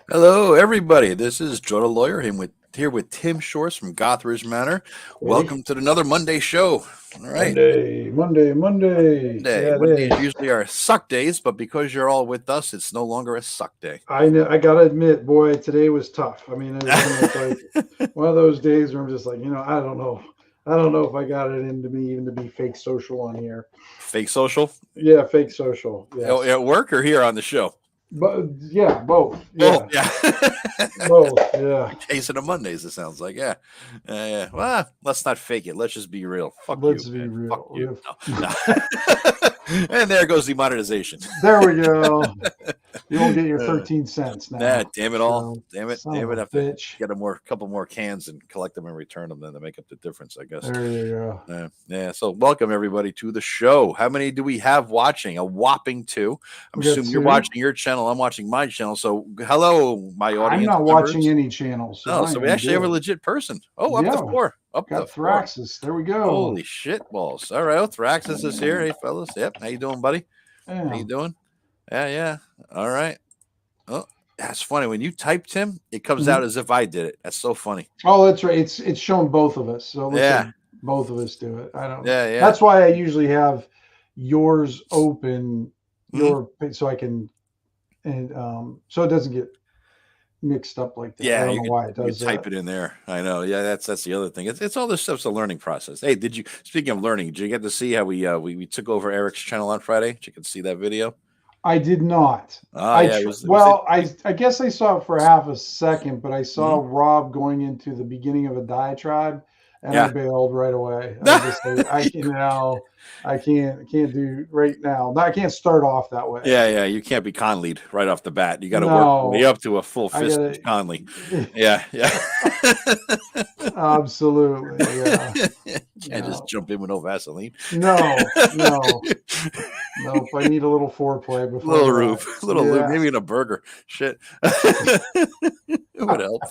Hello, everybody. This is Joe the Lawyer here with Tim Shores from Gothridge Manor. Hey, Welcome to another Monday show. All right. Monday. Monday. Yeah, it Mondays is. usually are suck days, but because you're all with us, it's no longer a suck day. I know. I gotta admit, boy, today was tough. I mean, it was almost like one of those days where I'm just like, I don't know. I don't know if I got it into me even to be fake social on here. Fake social? Yeah, fake social. Yes, At work or here on the show? but yeah, both. Both, Yeah, yeah. both. Yeah. Chasing the Mondays, it sounds like. Yeah. Yeah. Well, let's not fake it. Let's just be real. Fuck you, Let's be man. Fuck real. you. No. And there goes demonetization. There we go. You won't get your 13 cents now. Nah, damn it all. So, Damn it. son Damn of it. I a have to bitch. get a couple more cans and collect them and return them then to make up the difference, I guess. There you go. Yeah. So welcome everybody to the show. How many do we have watching? A whopping 2. I'm We got assuming you're 2. watching your channel. I'm watching my channel. So hello, my I'm audience not members. watching any channels. Oh, so we actually have a good. legit person. Oh, up Yeah, to 4. Up got to 4. Thraxis. There we go. Holy shit balls. All right. Well, Thraxis is here. Hey fellas. Yep. How you doing, buddy? Yeah. How you doing? Yeah. All right. Oh, that's funny. When you typed him, it comes out as if I did it. That's so funny. Oh, that's right. It's shown both of us. So it looks Yeah. like both of us do it. I don't know. Yeah. That's why I usually have yours open, so I can, and so it doesn't get mixed up like that. Yeah, I don't know why it does type that. it in there. I know. Yeah, that's the other thing. It's all this stuff's a learning process. Hey, speaking of learning, did you get to see how we took over Eric's channel on Friday? Did you get to see that video? I did not. Oh yeah, I guess I saw it for half a second, but I saw Mhm. Rob going into the beginning of a diatribe, and I Yeah. bailed right away. I just like, I can't do right now. I can't start off that way. Yeah, you can't be Conleyed right off the bat. You got to work your way No, up to a full I fist gotta. Conley. Yeah. Absolutely, yeah. Can't just jump in with no Vaseline. No. Nope. I need a little foreplay before. Little lube, maybe in a burger. Shit. It would help.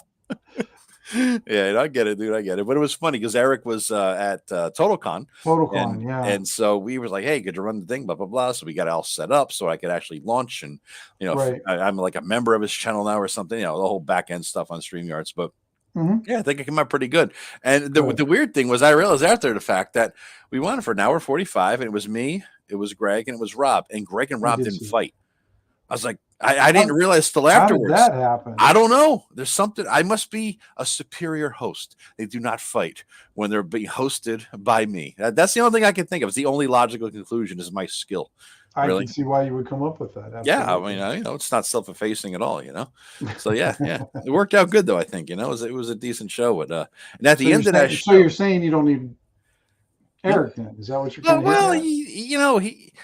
Yeah, I get it, dude. I get it. But it was funny because Eric was at TotalCon. TotalCon, yeah. And so we were like, hey, could you run the thing? Blah, blah, blah. So we got it all set up so I could actually launch. And, right. I'm like a member of his channel now or something, the whole back end stuff on StreamYards. But yeah, I think it came out pretty good. And the weird thing was I realized after the fact that we went for an hour 45 and it was me, it was Greg, and it was Rob. And Greg and Rob didn't fight. I was like, I didn't realize till afterwards. How did that happen? I don't know. There's something. I must be a superior host. They do not fight when they're being hosted by me. That's the only thing I can think of. It's the only logical conclusion is my skill. I can see why you would come up with that. Absolutely. Yeah, I mean, it's not self-effacing at all, So yeah, it worked out good though. I think it was a decent show. And at the end of that, so you're saying you don't need Eric then? Is that what you're? Well,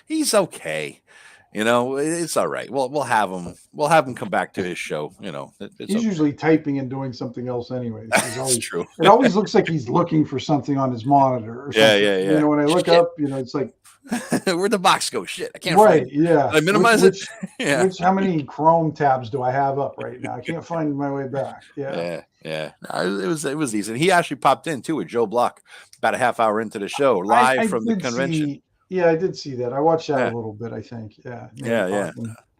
he's okay. It's all right. We'll have him. We'll have him come back to his show. He's usually typing and doing something else anyway. That's true. It always looks like he's looking for something on his monitor. Or something. Yeah. When I look up, it's like, where'd the box go? Shit, I can't find it. Yeah. Did I minimize it? Yeah. How many Chrome tabs do I have up right now? I can't find my way back. Yeah. No, it was decent. He actually popped in too with Joe Block about a half hour into the show, live from the convention. I did see that. I watched that a little bit, I think. Yeah.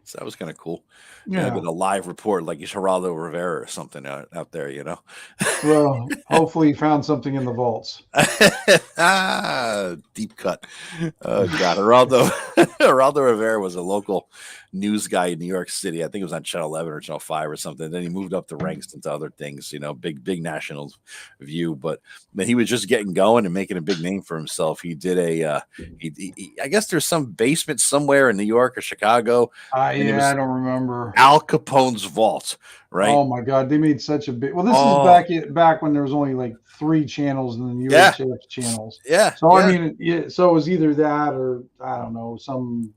So that was kind of cool. Yeah. With a live report like Geraldo Rivera or something out there, Well, hopefully he found something in the vaults. Deep cut. Oh God, Geraldo Rivera was a local news guy in New York City. I think it was on Channel 11 or Channel 5 or something. Then he moved up the ranks into other things, big national view. But he was just getting going and making a big name for himself. He did I guess there's some basement somewhere in New York or Chicago. I don't remember. Al Capone's vault, right? Oh my God, they made such a big. Well, this is back when there was only like 3 channels and then UHF channels. Yeah. So I mean, so it was either that or I don't know, some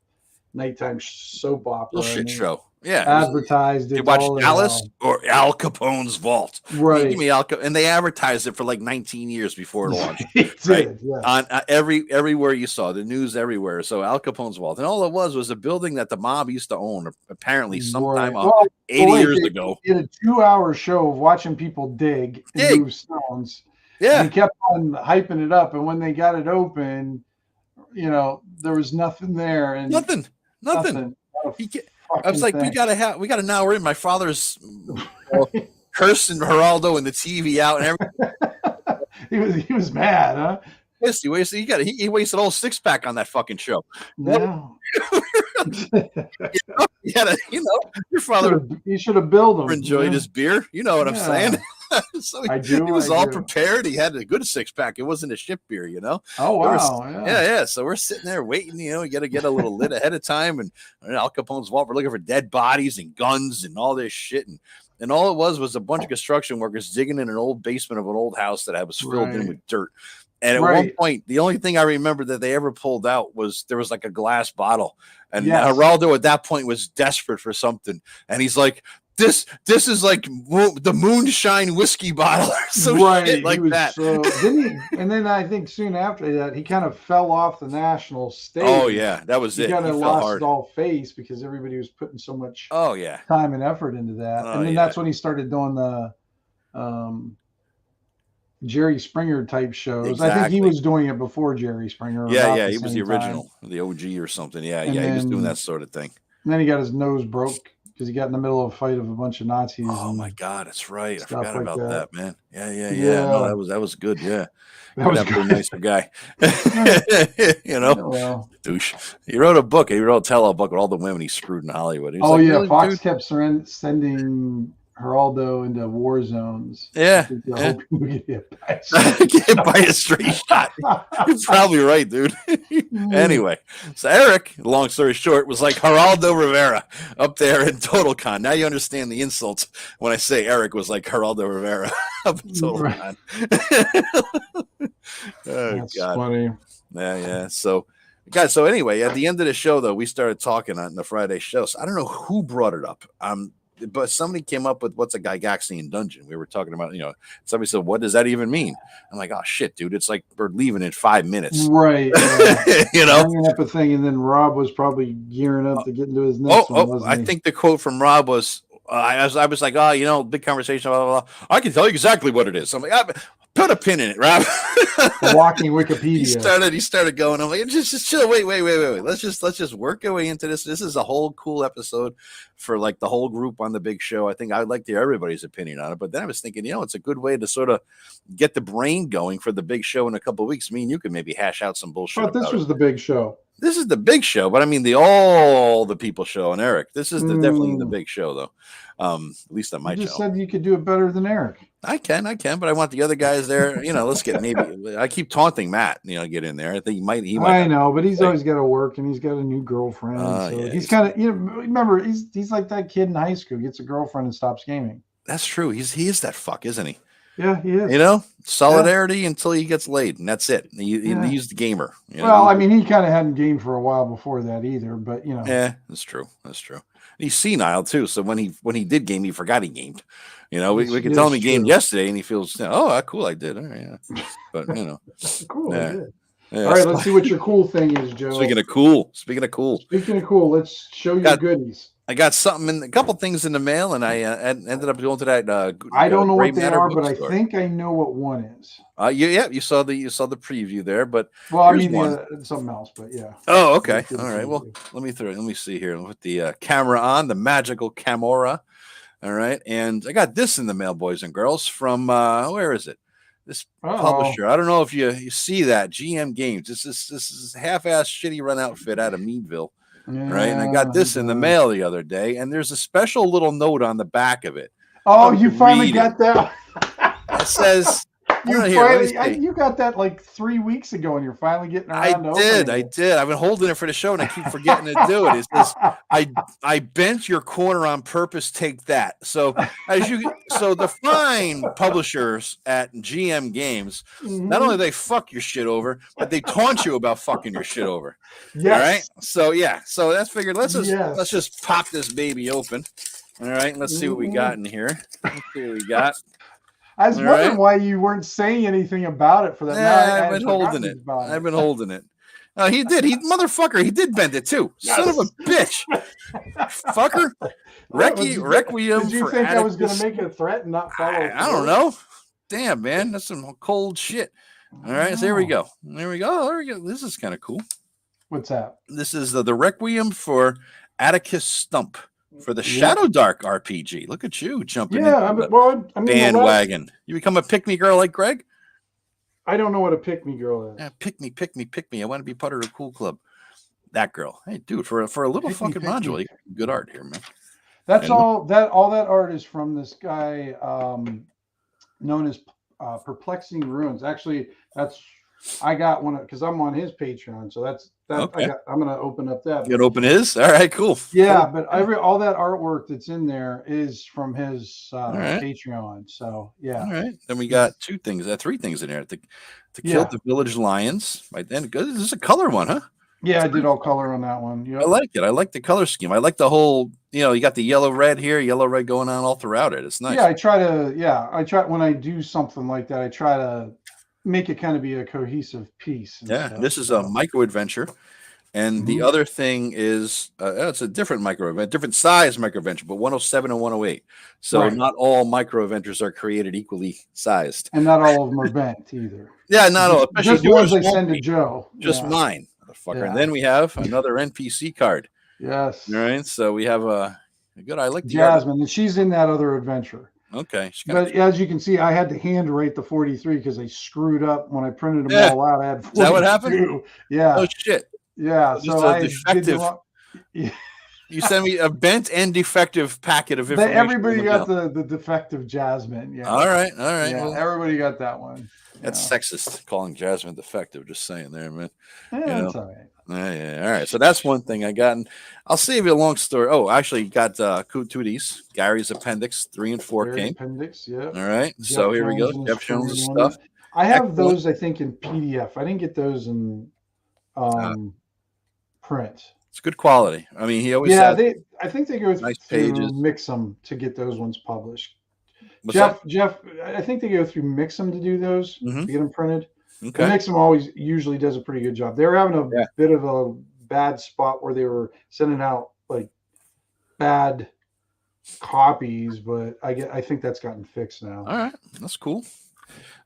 nighttime soap opera. Shit show. Yeah. Advertised it. You watch Dallas or Al Capone's vault. Right. Give me and they advertised it for like 19 years before it launched. Right. Yeah. On everywhere you saw the news everywhere. So Al Capone's vault. And all it was a building that the mob used to own apparently sometime 80 years ago. Did a 2-hour show of watching people dig and move stones. Yeah. And he kept on hyping it up. And when they got it open, there was nothing there. And Nothing. I was like, we got an hour in. My father's cursing Geraldo and the TV out and everything. he was mad, huh? Yes, he wasted a whole 6-pack on that fucking show. Yeah. Your father he should have billed him. Enjoyed his beer. You know what I'm saying? So he was all prepared. He had a good 6-pack. It wasn't a ship beer, Oh wow! Yeah. So we're sitting there waiting. You got to get a little lit ahead of time. And Al Capone's vault. We're looking for dead bodies and guns and all this shit. And all it was a bunch of construction workers digging in an old basement of an old house that was filled in with dirt. And at one point, the only thing I remember that they ever pulled out was there was like a glass bottle. And Geraldo at that point was desperate for something. And he's like, this is like the moonshine whiskey bottle or some shit like that. And then I think soon after that, he kind of fell off the national stage. Oh, yeah. That was it. He kind of lost all face because everybody was putting so much time and effort into that. And then that's when he started doing the Jerry Springer type shows. Exactly. I think he was doing it before Jerry Springer. Yeah, he was the original, the OG or something. Yeah, he was doing that sort of thing. And then he got his nose broke because he got in the middle of a fight of a bunch of Nazis. Oh my God, that's right. I forgot about that, man. Yeah. No, that was good. Yeah, that was a nicer guy. Douche. He wrote a book. He wrote a tell-all book with all the women he screwed in Hollywood. Really, Fox kept sending Geraldo into war zones. Yeah. Hope you get by a straight shot. You're probably right, dude. Anyway, so Eric, long story short, was like Geraldo Rivera up there in Total Con. Now you understand the insults when I say Eric was like Geraldo Rivera up in Total Con. That's funny. Yeah. So anyway, at the end of the show, though, we started talking on the Friday show. So I don't know who brought it up. But somebody came up with what's a Gygaxian dungeon. We were talking about, somebody said, what does that even mean? I'm like, oh shit, dude. It's like we're leaving in 5 minutes. Right. Bringing up a thing. And then Rob was probably gearing up to get into his next one. Wasn't he? I think the quote from Rob was, I was like, big conversation, blah, blah, blah. I can tell you exactly what it is. I'm like, put a pin in it, Rob. Walking Wikipedia. He started going. I'm like, just chill. Wait. Let's just work our way into this. This is a whole cool episode for like the whole group on the big show. I think I'd like to hear everybody's opinion on it. But then I was thinking, it's a good way to sort of get the brain going for the big show in a couple of weeks. Me and you could maybe hash out some bullshit. But this was the big show. This is the big show, but I mean all the people show and Eric. This is definitely the big show, though. At least on my channel. You just said you could do it better than Eric. I can, but I want the other guys there. Let's get maybe. I keep taunting Matt. Get in there. I think he might. I know, but he's always got to work, and he's got a new girlfriend. So he's kind of. Remember, he's like that kid in high school, gets a girlfriend and stops gaming. That's true. He is that fuck, isn't he? Yeah, he is. Solidarity until he gets laid, and that's it. He's the gamer. Well, I mean, he kind of hadn't gamed for a while before that either, but Yeah, that's true. He's senile too, so when he did game, he forgot he gamed. We could tell him he gamed yesterday, and he feels, cool, I did. All right, yeah. But cool. Yeah. All right, let's see what your cool thing is, Joe. Speaking of cool, let's show your goodies. I got a couple things in the mail, and I ended up going to that. I don't know what they are, but I think I know what one is. You saw the preview there, but something else, but yeah. Oh, okay, all right. Well, let me see here. With the camera on, the magical camera. All right, and I got this in the mail, boys and girls, from where is it? This publisher. I don't know if you see that GM Games. This is half-ass shitty run outfit out of Meadville. Yeah, right, and I got this in the mail the other day, and there's a special little note on the back of it. Oh, you finally got that? It says, you got that like 3 weeks ago, and you're finally getting around to opening it. I did. I've been holding it for the show, and I keep forgetting to do it. It says, I bent your corner on purpose. Take that. So the fine publishers at GM Games, not only they fuck your shit over, but they taunt you about fucking your shit over. Yes. All right. So that's figured. Let's just pop this baby open. All right. Let's see what we got in here. Let's see what we got. I was wondering why you weren't saying anything about it for that. I've been holding it. I've been holding it. He did. He did bend it too. Yes. Son of a bitch. Fucker. Requiem. Did you think I was going to make a threat and not follow? I don't know. Damn, man. That's some cold shit. All right. So here we go. There we go. This is kind of cool. What's that? This is the Requiem for Atticus Stump for the Shadow Dark RPG. Look at you jumping into the bandwagon. You become a pick-me girl like Greg? I don't know what a pick-me girl is. Yeah, pick me. I want to be part of the cool club. That girl. Hey, dude, for a little fucking module, you got good art here, man. That's all that art is from this guy known as Perplexing Ruins. Actually, I got one because I'm on his Patreon, so okay. I'm gonna open up that. You gonna open his? All right, cool. Yeah, cool. But all that artwork that's in there is from his Patreon. So yeah. All right. Then we got three things in there. To kill the village lions. Right then, this is a color one, huh? Yeah, I did all color on that one. Yep. I like it. I like the color scheme. I like the whole, you got the yellow red here, yellow red going on all throughout it. It's nice. Yeah, I try when I do something like that, I try to make it kind of be a cohesive piece. Yeah, this is a micro adventure. And the other thing is, it's a different micro event, different size micro adventure, but 107 and 108. So not all micro adventures are created equally sized. And not all of them are bent either. Yeah, not all. Just the ones I send to Joe. Just mine. Yeah. And then we have another NPC card. Yes. All right. So we have a good. I like the Jasmine, and she's in that other adventure. Okay. But as you can see, I had to hand write the 43 because I screwed up when I printed them all out. I had 42. Is that what happened? Yeah. Oh shit. Yeah. So I defective. You sent me a bent and defective packet of information. Everybody got the defective Jasmine. Yeah. All right. Yeah, well, everybody got that one. That's sexist, calling Jasmine defective. Just saying there, man. Yeah, that's all right. Yeah. All right. So that's one thing I got. And I'll save you a long story. Oh, actually, got two of these. Gary's Appendix 3 and 4 came. Appendix, yeah. All right. So here we go. Jeff Jones' stuff. I have those, I think, in PDF. I didn't get those in print. It's good quality. I mean, he always says. I think they go through pages. Mix'em to get those ones published. Jeff, I think they go through Mix'em to do those, to get them printed. Okay. Mix'em usually does a pretty good job. They were having a bit of a bad spot where they were sending out like bad copies, but I think that's gotten fixed now. All right, that's cool.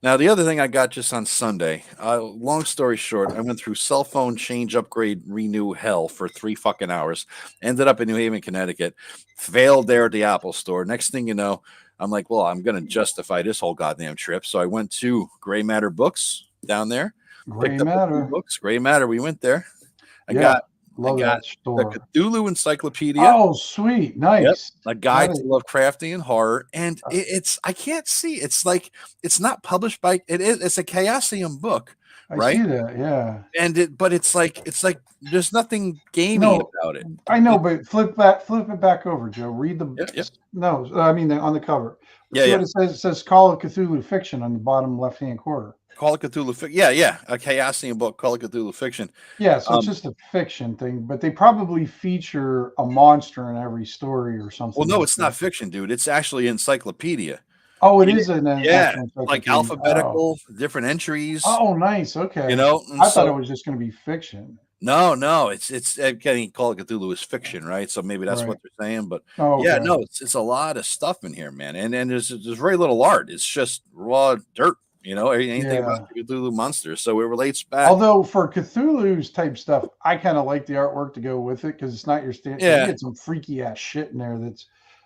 Now the other thing I got just on Sunday. Long story short, I went through cell phone change, upgrade, renew hell for 3 fucking hours. Ended up in New Haven, Connecticut. Failed there at the Apple Store. Next thing you know, I'm like, well, I'm going to justify this whole goddamn trip. So I went to Gray Matter Books down there. Gray Matter. We went there. I got the Cthulhu Encyclopedia. Oh, sweet. Nice. Yep. A guide to Lovecraftian horror. And I can't see. It's like, it's not published by, it's a Chaosium book. Right? I see that, yeah. And but it's like there's nothing gamey about it. I know, but flip it back over, Joe. Read the no, I mean on the cover. See what it says? It says Call of Cthulhu Fiction on the bottom left-hand corner. Call of Cthulhu Fiction. Yeah. A Chaosium book, Call of Cthulhu Fiction. Yeah, so it's just a fiction thing, but they probably feature a monster in every story or something. Well, no, it's not fiction, dude. It's actually encyclopedia. Oh, it is like alphabetical, different entries. Oh, nice. Okay. I thought it was just going to be fiction. No, it's getting Call of Cthulhu is fiction, right? So maybe that's what they're saying. But it's a lot of stuff in here, man. And there's very little art. It's just raw dirt, anything about the Cthulhu monsters. So it relates back. Although for Cthulhu's type stuff, I kind of like the artwork to go with it because it's not your standard. You get some freaky ass shit in there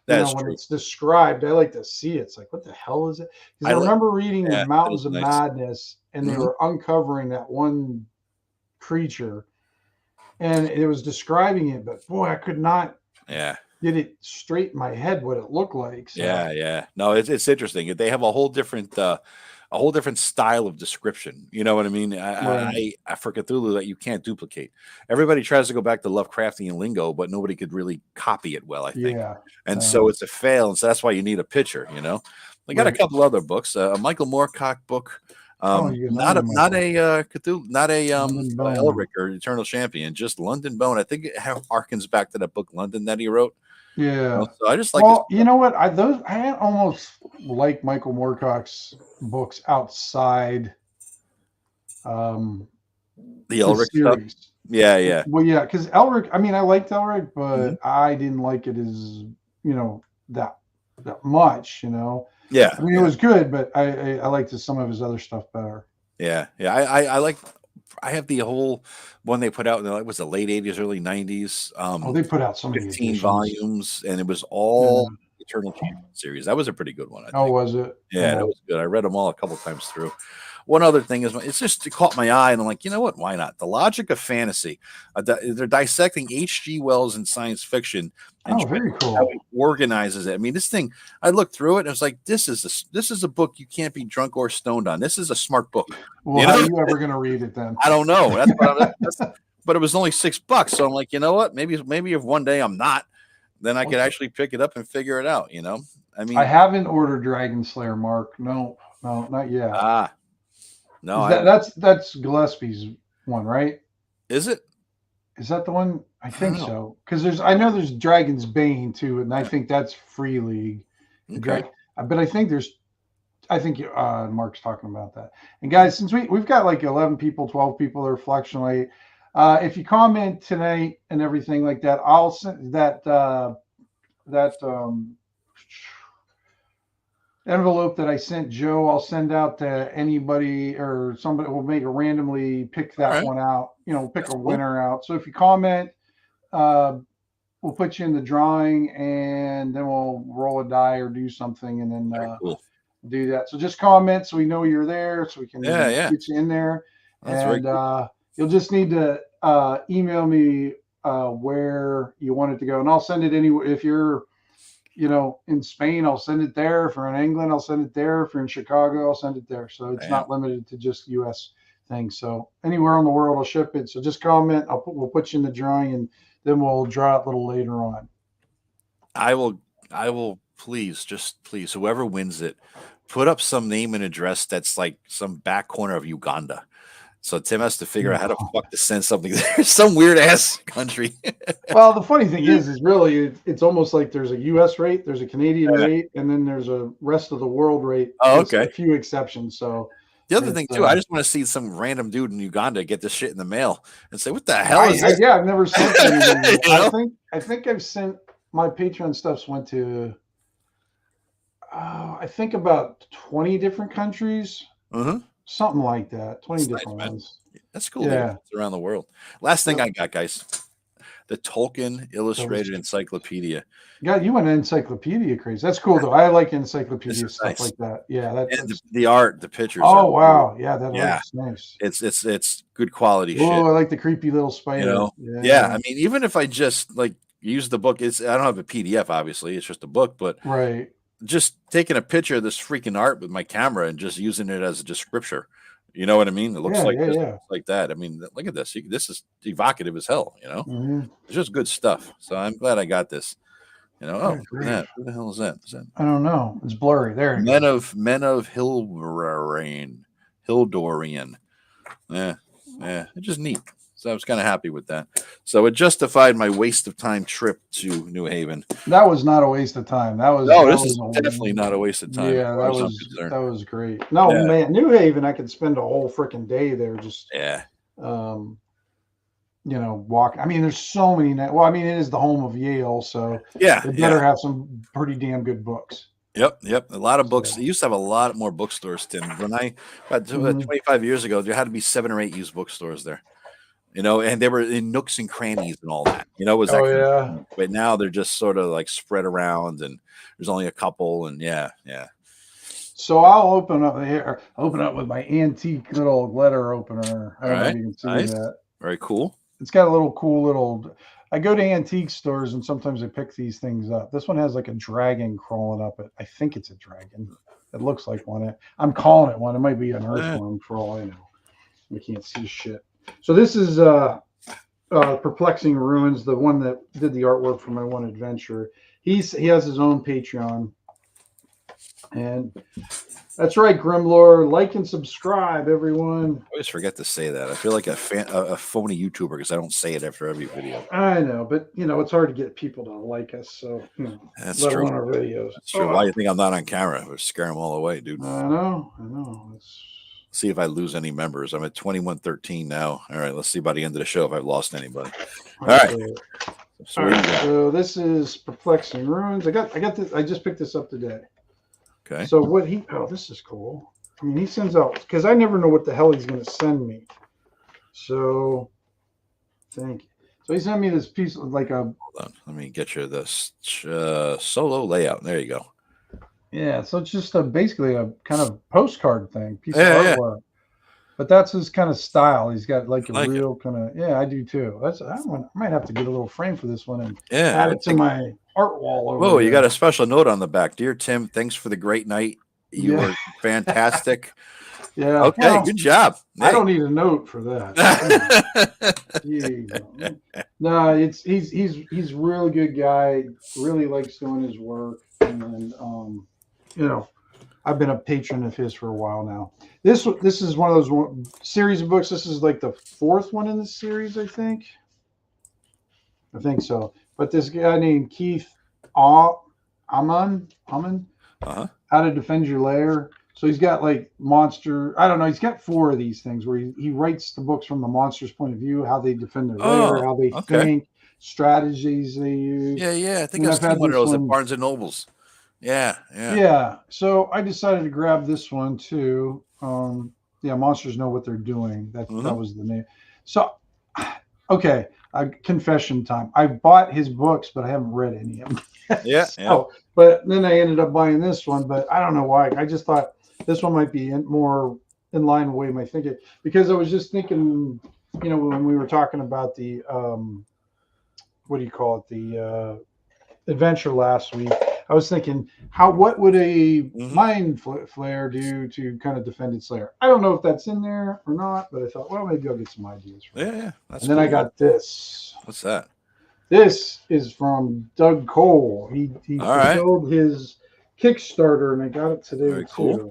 that's when it's described, I like to see it. It's like, what the hell is it? Because I remember reading the Mountains of Madness, and they were uncovering that one creature, and it was describing it, but boy, I could not get it straight in my head what it looked like. So. Yeah. No, it's interesting. They have a whole different style of description. You know what I mean? I for Cthulhu that you can't duplicate. Everybody tries to go back to Lovecraftian lingo, but nobody could really copy it well, I think. Yeah. And so it's a fail. And so that's why you need a picture, They got a couple other books, a Michael Moorcock book. Not a Cthulhu, not a Elric or Eternal Champion, just London Bone. I think it harkens back to that book London that he wrote. Yeah. So I just like. Well, you know what? I almost like Michael Moorcock's books outside the Elric stuff. Yeah. Well, yeah, because Elric. I mean, I liked Elric, but I didn't like it as that much. Yeah. I mean, it was good, but I liked some of his other stuff better. Yeah. I like I have the whole one they put out in it was the late 80s, early 90s. They put out so many 15 editions. volumes, and it was all Eternal Champion series. That was a pretty good one, I think. Oh, was it? Yeah, it was good. I read them all a couple times through. One other thing is, it's just, it caught my eye, and I'm like, you know what? Why not? The Logic of Fantasy. They're dissecting H.G. Wells in science fiction, and very cool. how he organizes it. I mean, this thing. I looked through it, and I was like, this is a book you can't be drunk or stoned on. This is a smart book. Well, how are you ever going to read it then? I don't know. But it was only $6, so I'm like, you know what? Maybe if one day I'm not, then I could actually pick it up and figure it out. I mean, I haven't ordered Dragon Slayer, Mark. No, not yet. No, that's Gillespie's one, right? Is it? Is that the one? I think so. Because I know there's Dragon's Bane too, and I think that's Free League. Okay. But I think Mark's talking about that. And guys, since we've got like 11 people, 12 people that are fluctuate, if you comment tonight and everything like that, I'll send that envelope that I sent Joe. I'll send out to anybody, or somebody will make a randomly pick that one out. Pick a winner out. So if you comment, we'll put you in the drawing, and then we'll roll a die or do something, and then do that. So just comment so we know you're there, so we can get you in there. And you'll just need to email me where you want it to go, and I'll send it anywhere. If you're in Spain, I'll send it there. If you're in England, I'll send it there. If you're in Chicago, I'll send it there. So it's not limited to just U.S. things. So anywhere in the world, I'll ship it. So just comment. We'll put you in the drawing, and then we'll draw it a little later on. I will. Please, whoever wins it, put up some name and address that's like some back corner of Uganda. So Tim has to figure out how to fuck to send something there. Some weird ass country. Well, the funny thing is really it's almost like there's a U.S. rate, there's a Canadian rate, and then there's a rest of the world rate. Oh, okay. A few exceptions. So the other thing too, I just want to see some random dude in Uganda get this shit in the mail and say, "What the hell is this?" Yeah, I've never sent anything. I think I've sent my Patreon stuffs went to I think about 20 different countries. Something like that. 20 different ones. That's cool. Yeah. It's around the world. Last thing I got, guys. The Tolkien Illustrated Encyclopedia. Yeah, you went encyclopedia crazy. That's cool though. I like encyclopedia stuff like that. Yeah, that's the art, the pictures. Oh wow. Yeah, that looks nice. It's good quality shit. Oh, I like the creepy little spider. Yeah. I mean, even if I just like use the book, I don't have a PDF, obviously. It's just a book, but just taking a picture of this freaking art with my camera and just using it as a descriptor. You know what I mean? It looks like that. I mean, look at this. This is evocative as hell. It's just good stuff. So I'm glad I got this. Who the hell is that? I don't know. It's blurry. There. Men of Hildorian. Yeah. It's just neat. So I was kind of happy with that. So it justified my waste of time trip to New Haven. That was not a waste of time. This is definitely not a waste of time. Yeah, that was great. No, man, New Haven, I could spend a whole freaking day there just walk. I mean, there's so many. Well, I mean, it is the home of Yale, so they better have some pretty damn good books. Yep. A lot of books. They used to have a lot more bookstores, Tim. When about 25 years ago, there had to be 7 or 8 used bookstores there. And they were in nooks and crannies and all that. It was but now they're just sort of like spread around, and there's only a couple, and So I'll open up here. Open up with my antique little letter opener. I don't know if you can see that. Very cool. It's got a little. I go to antique stores and sometimes I pick these things up. This one has like a dragon crawling up it. I think it's a dragon. It looks like one. I'm calling it one. It might be an earthworm for all I know. We can't see shit. So this is Perplexing Ruins, the one that did the artwork for my one adventure. He has his own Patreon. And that's right, Grimlore. Like and subscribe, everyone. I always forget to say that. I feel like a phony YouTuber because I don't say it after every video. I know, but it's hard to get people to like us. So that's true. On our videos. That's true. Why do you think I'm not on camera? We're scaring them all away, dude. I know. See if I lose any members. I'm at 2113 now. All right, let's see by the end of the show if I've lost anybody. All right. So this is Perplexing Ruins. I got this. I just picked this up today. Okay. So this is cool. I mean, he sends out, because I never know what the hell he's going to send me. So thank you. So he sent me this piece of like a. Hold on, let me get you this solo layout. There you go. Yeah, so it's just basically a kind of postcard thing, piece of Yeah. artwork. But that's his kind of style. He's got like a I like real kind of. Yeah, I do too. I might have to get a little frame for this one and Yeah. add it to my art wall over Whoa, you there. got a special note on the back. Dear Tim, thanks for the great night. You were fantastic. Yeah. Okay, Well, good job. I don't need a note for that. No, he's a really good guy. Really likes doing his work, and you know, I've been a patron of his for a while now. This is one of those series of books. This is like the fourth one in the series, I think. I think so. But this guy named Keith Amon, Uh-huh. How to Defend Your Lair. So he's got like monster. I don't know. He's got 4 of these things where he writes the books from the monster's point of view, how they defend their lair, how they think, strategies they use. Yeah. I think I've seen one of those at Barnes and Nobles. Yeah. So I decided to grab this one too. Monsters Know What They're Doing. That was the name. So, okay, confession time. I bought his books, but I haven't read any of them. But then I ended up buying this one, but I don't know why. I just thought this one might be more in line with the way my thinking, because I was just thinking, when we were talking about the what do you call it, the adventure last week, I was thinking, what would a mind flare do to kind of defend its lair? I don't know if that's in there or not, but I thought, well, maybe I'll get some ideas from it. Yeah. And then I got this. What's that? This is from Doug Cole. He fulfilled his Kickstarter, and I got it today too.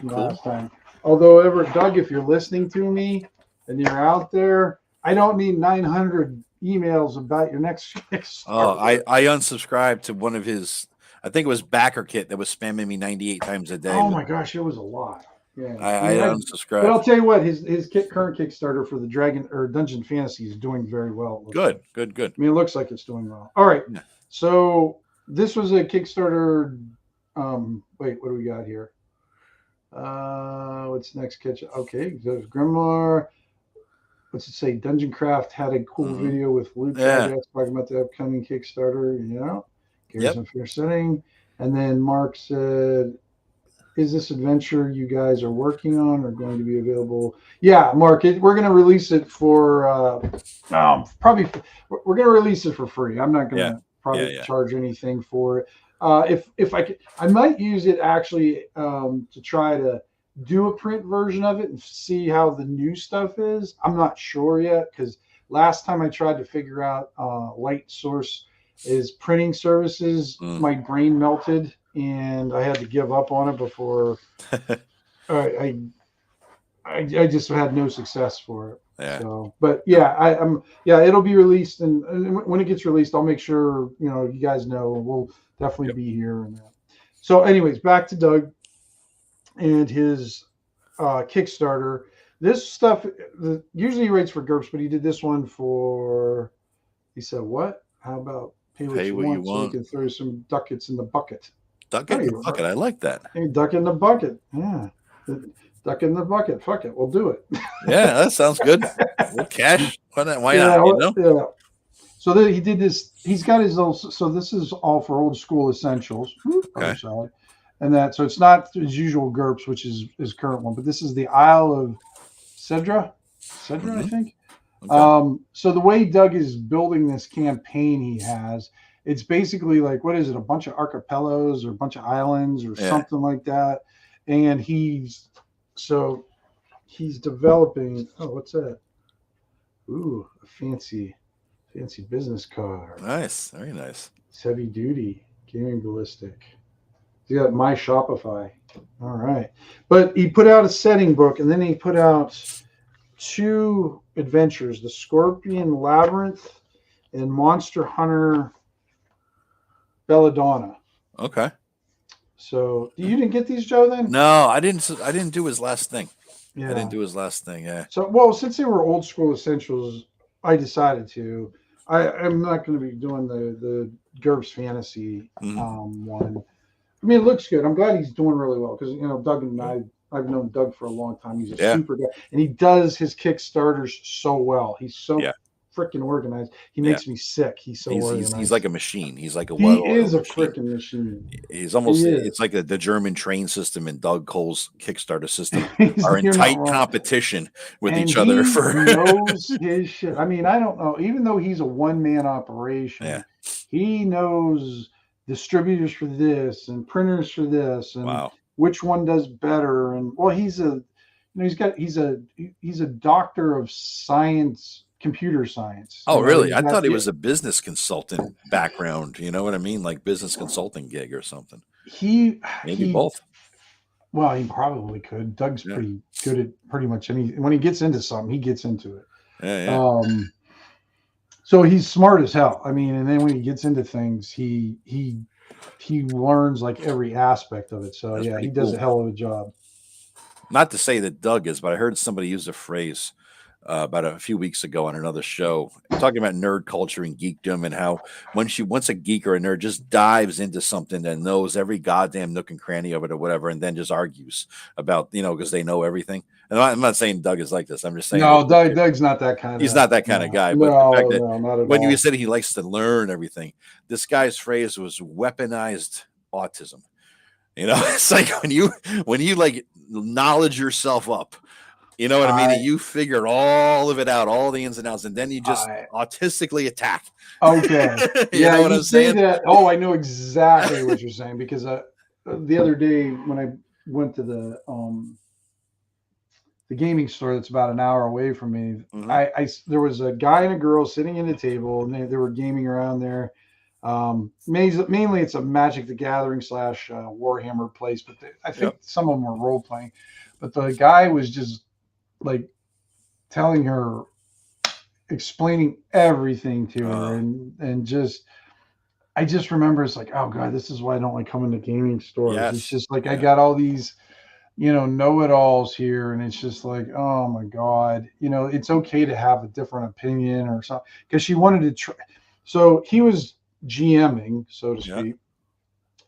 Last time. Although, Doug, if you're listening to me and you're out there, I don't need 900 emails about your next Kickstarter. Oh, I unsubscribed to one of his. I think it was Backer Kit that was spamming me 98 times a day. Oh my gosh, it was a lot. Yeah, I unsubscribed. But I'll tell you what, his current Kickstarter for the Dragon or Dungeon Fantasy is doing very well. Good. I mean, it looks like it's doing well. All right, so this was a Kickstarter. Wait, what do we got here? What's the next catch? Okay, there's Grimoire. What's it say? Dungeon Craft had a cool video with Luke talking about the upcoming Kickstarter. Here's some fair setting. And then Mark said, is this adventure you guys are working on or going to be available? Yeah, Mark, we're going to release it for probably we're going to release it for free. I'm not going to probably charge anything for it. If I could, I might use it actually to try to do a print version of it and see how the new stuff is. I'm not sure yet, because last time I tried to figure out Light Source is printing services, my brain melted and I had to give up on it before. I just had no success for it. Yeah. So, but it'll be released, and when it gets released, I'll make sure you guys know. We'll definitely be here and that. So, anyways, back to Doug and his Kickstarter. This stuff usually he writes for GURPS, but he did this one for. He said, "What? How about pay what you want so we can throw some ducats in the bucket." Duck in the bucket. I like that. Hey, duck in the bucket. Yeah. Duck in the bucket. Fuck it. We'll do it. Yeah, that sounds good. We'll cash. Why not? Yeah. So he did this. He's got his little. So this is all for old school essentials. Okay. And so it's not his usual GURPS, which is his current one, but this is the Isle of Cedra, I think. Okay. So the way Doug is building this campaign he has, it's basically like, what is it? A bunch of archipelagos or a bunch of islands or something like that. And he's developing. Oh, what's that? Ooh, a fancy business card. Nice, very nice. It's heavy duty, gaming ballistic. You got My Shopify. All right, but he put out a setting book, and then he put out 2 adventures: the Scorpion Labyrinth and Monster Hunter Belladonna. Okay. So you didn't get these, Joe? Then no, I didn't do his last thing. Yeah, I didn't do his last thing. Yeah. So since they were old school essentials, I decided to. I'm not going to be doing the GURPS Fantasy one. I mean, it looks good. I'm glad he's doing really well because Doug and I I've known Doug for a long time. He's a super guy, and he does his Kickstarters so well. He's so freaking organized. He makes me sick. He's so organized. He's like a machine. He's like a well-oiled machine. Freaking machine. He's almost it's like the German train system and Doug Cole's Kickstarter system are in tight competition with each other. He knows his shit. I mean, I don't know. Even though he's a one-man operation, he knows distributors for this and printers for this and which one does better. And well, he's a doctor of science. Computer science. Oh, really? I thought he was a business consultant background. You know what I mean? Like business consulting gig or something. Maybe both. Well, he probably could. Doug's pretty good at pretty much when he gets into something, he gets into it. Yeah. So he's smart as hell. I mean, and then when he gets into things, he learns like every aspect of it. So he does a hell of a job. Not to say that Doug is, but I heard somebody use a phrase about a few weeks ago on another show talking about nerd culture and geekdom and how once a geek or a nerd just dives into something and knows every goddamn nook and cranny of it or whatever, and then just argues about, because they know everything. And I'm not saying Doug is like this. I'm just saying Doug's not that kind of he's not that kind of guy. But the fact that when you said he likes to learn everything, this guy's phrase was weaponized autism. It's like when you like knowledge yourself up. You know what I mean? And you figure all of it out, all the ins and outs, and then you just autistically attack. Okay. you know what I'm saying? That, I know exactly what you're saying, because the other day when I went to the gaming store that's about an hour away from me, there was a guy and a girl sitting at a table, and they were gaming around there. Mainly it's a Magic the Gathering / Warhammer place, but I think some of them were role playing. But the guy was just like telling her, explaining everything to her, and just I just remember it's like, oh god, this is why I don't like coming to gaming stores. It's just like I got all these know-it-alls here, and it's just like, oh my god, it's okay to have a different opinion or something, because she wanted to try. So he was GMing, so to speak,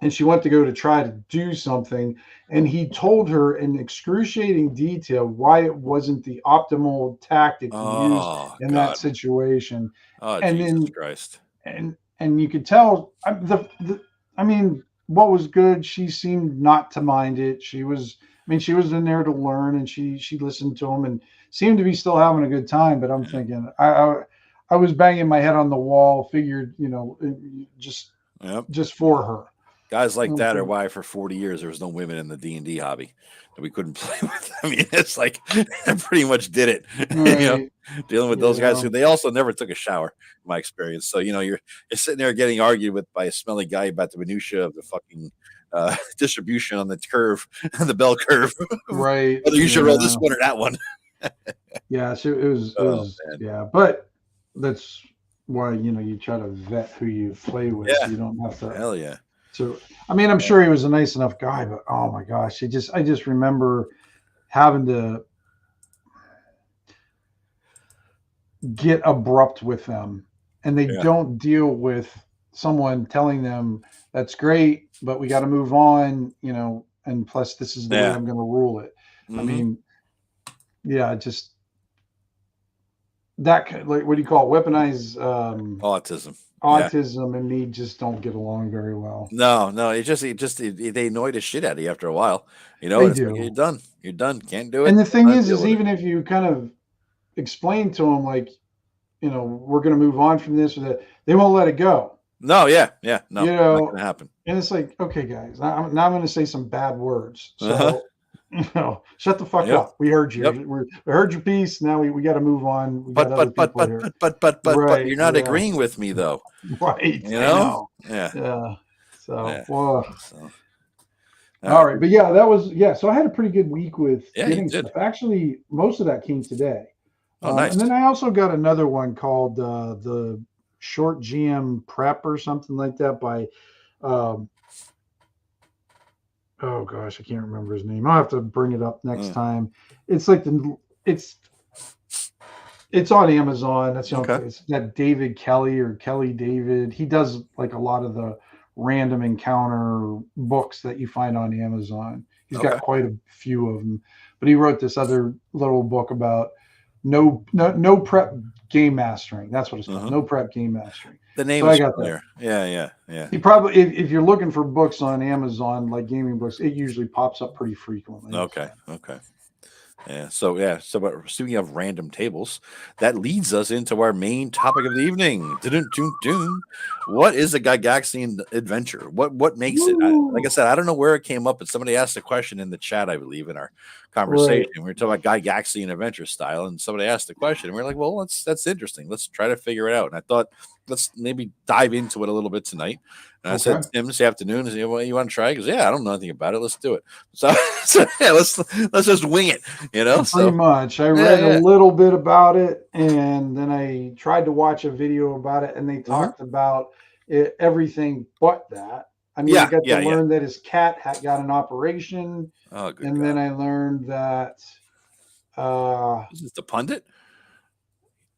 and she went to go to try to do something, and he told her in excruciating detail why it wasn't the optimal tactic to use in that situation. And Jesus Christ. And you could tell I mean, what was good, she seemed not to mind it. She was in there to learn, and she listened to him and seemed to be still having a good time. But I'm thinking, I was banging my head on the wall, figured, just for her. Guys like that are why for 40 years there was no women in the D&D hobby that we couldn't play with. I mean, it's like I pretty much did it. Right. Dealing with those guys who they also never took a shower, in my experience. So you're sitting there getting argued with by a smelly guy about the minutia of the fucking distribution on the curve, the bell curve. Right. Whether you should roll this one or that one. So it was but that's why you try to vet who you play with. You don't have to. Hell yeah. So I mean, I'm sure he was a nice enough guy, but oh my gosh, I just remember having to get abrupt with them, and they don't deal with someone telling them that's great, but we got to move on, and plus this is the way I'm going to rule it. I mean, just that, like, what do you call it? Weaponize autism and me just don't get along very well. No, they annoy the shit out of you after a while. They do. Like, you're done. Can't do it. And the thing is even if you kind of explain to them, like, we're going to move on from this or that, they won't let it go. No, no, not going to happen. And it's like, okay, guys, I'm going to say some bad words. So, shut the fuck up. We heard you. We heard your piece. Now we got to move on. But you're not agreeing with me though. Right. Yeah. So, all right. But that was, so I had a pretty good week with getting stuff. Actually, most of that came today. Nice. And then I also got another one called the Short GM Prep or something like that by oh gosh, I can't remember his name. I'll have to bring it up next time. It's like it's on Amazon. That's it's that David Kelly or Kelly David. He does like a lot of the random encounter books that you find on Amazon. He's got quite a few of them, but he wrote this other little book about no prep game mastering. That's what it's called. No prep game mastering. The name is familiar. Yeah. You probably, if you're looking for books on Amazon, like gaming books, it usually pops up pretty frequently. Okay. So speaking of random tables, that leads us into our main topic of the evening. What is a Gygaxian adventure? What makes it? Like I said, I don't know where it came up, but somebody asked a question in the chat, I believe, in our conversation. Right. We were talking about Gygaxian adventure style, and somebody asked the question, and we are like, well, that's interesting. Let's try to figure it out. And I thought, let's maybe dive into it a little bit tonight. And I said to him this afternoon, I said, well, you want to try? He goes, yeah, I don't know anything about it. Let's do it. So yeah, let's just wing it, Pretty much. I read a little bit about it, and then I tried to watch a video about it, and they talked about it, everything but that. I mean, I got to learn that his cat got an operation, and then I learned that is this the pundit?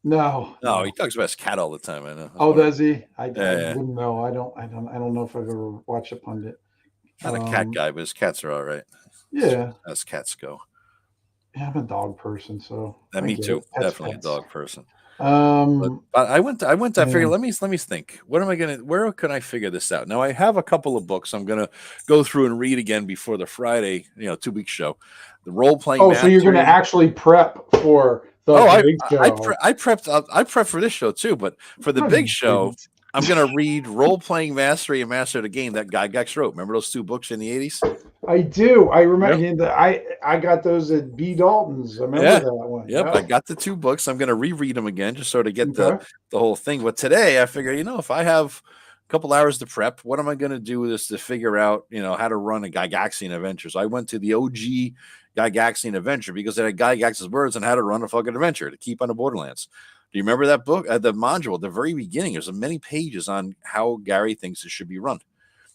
No, he talks about his cat all the time. I know. Oh, does he? I wouldn't know. I don't know if I've ever watched a pundit. Not a cat guy, but his cats are all right. Yeah, as cats go. Yeah, I'm a dog person, so me too. Definitely a dog person. But I went. I figured. Let me think. Where can I figure this out? Now I have a couple of books I'm gonna go through and read again before the Friday, 2-week show. The role playing. Oh, so you're gonna actually prep for the big show? I prepped for this show too, but for the big show, I'm gonna read Role Playing Mastery and Master of the Game that Gygax wrote. Remember those 2 books in the 80s? I do. I remember I got those at B. Dalton's. I remember that one. Yep, I got the 2 books. I'm gonna reread them again just sort of get the whole thing. But today I figure, if I have a couple hours to prep, what am I gonna do with this to figure out, how to run a Gygaxian adventure? So I went to the OG Gygaxian adventure because it had Gygax's words on how to run a fucking adventure to keep on the Borderlands. Do you remember that book? The module at the very beginning, there's many pages on how Gary thinks it should be run.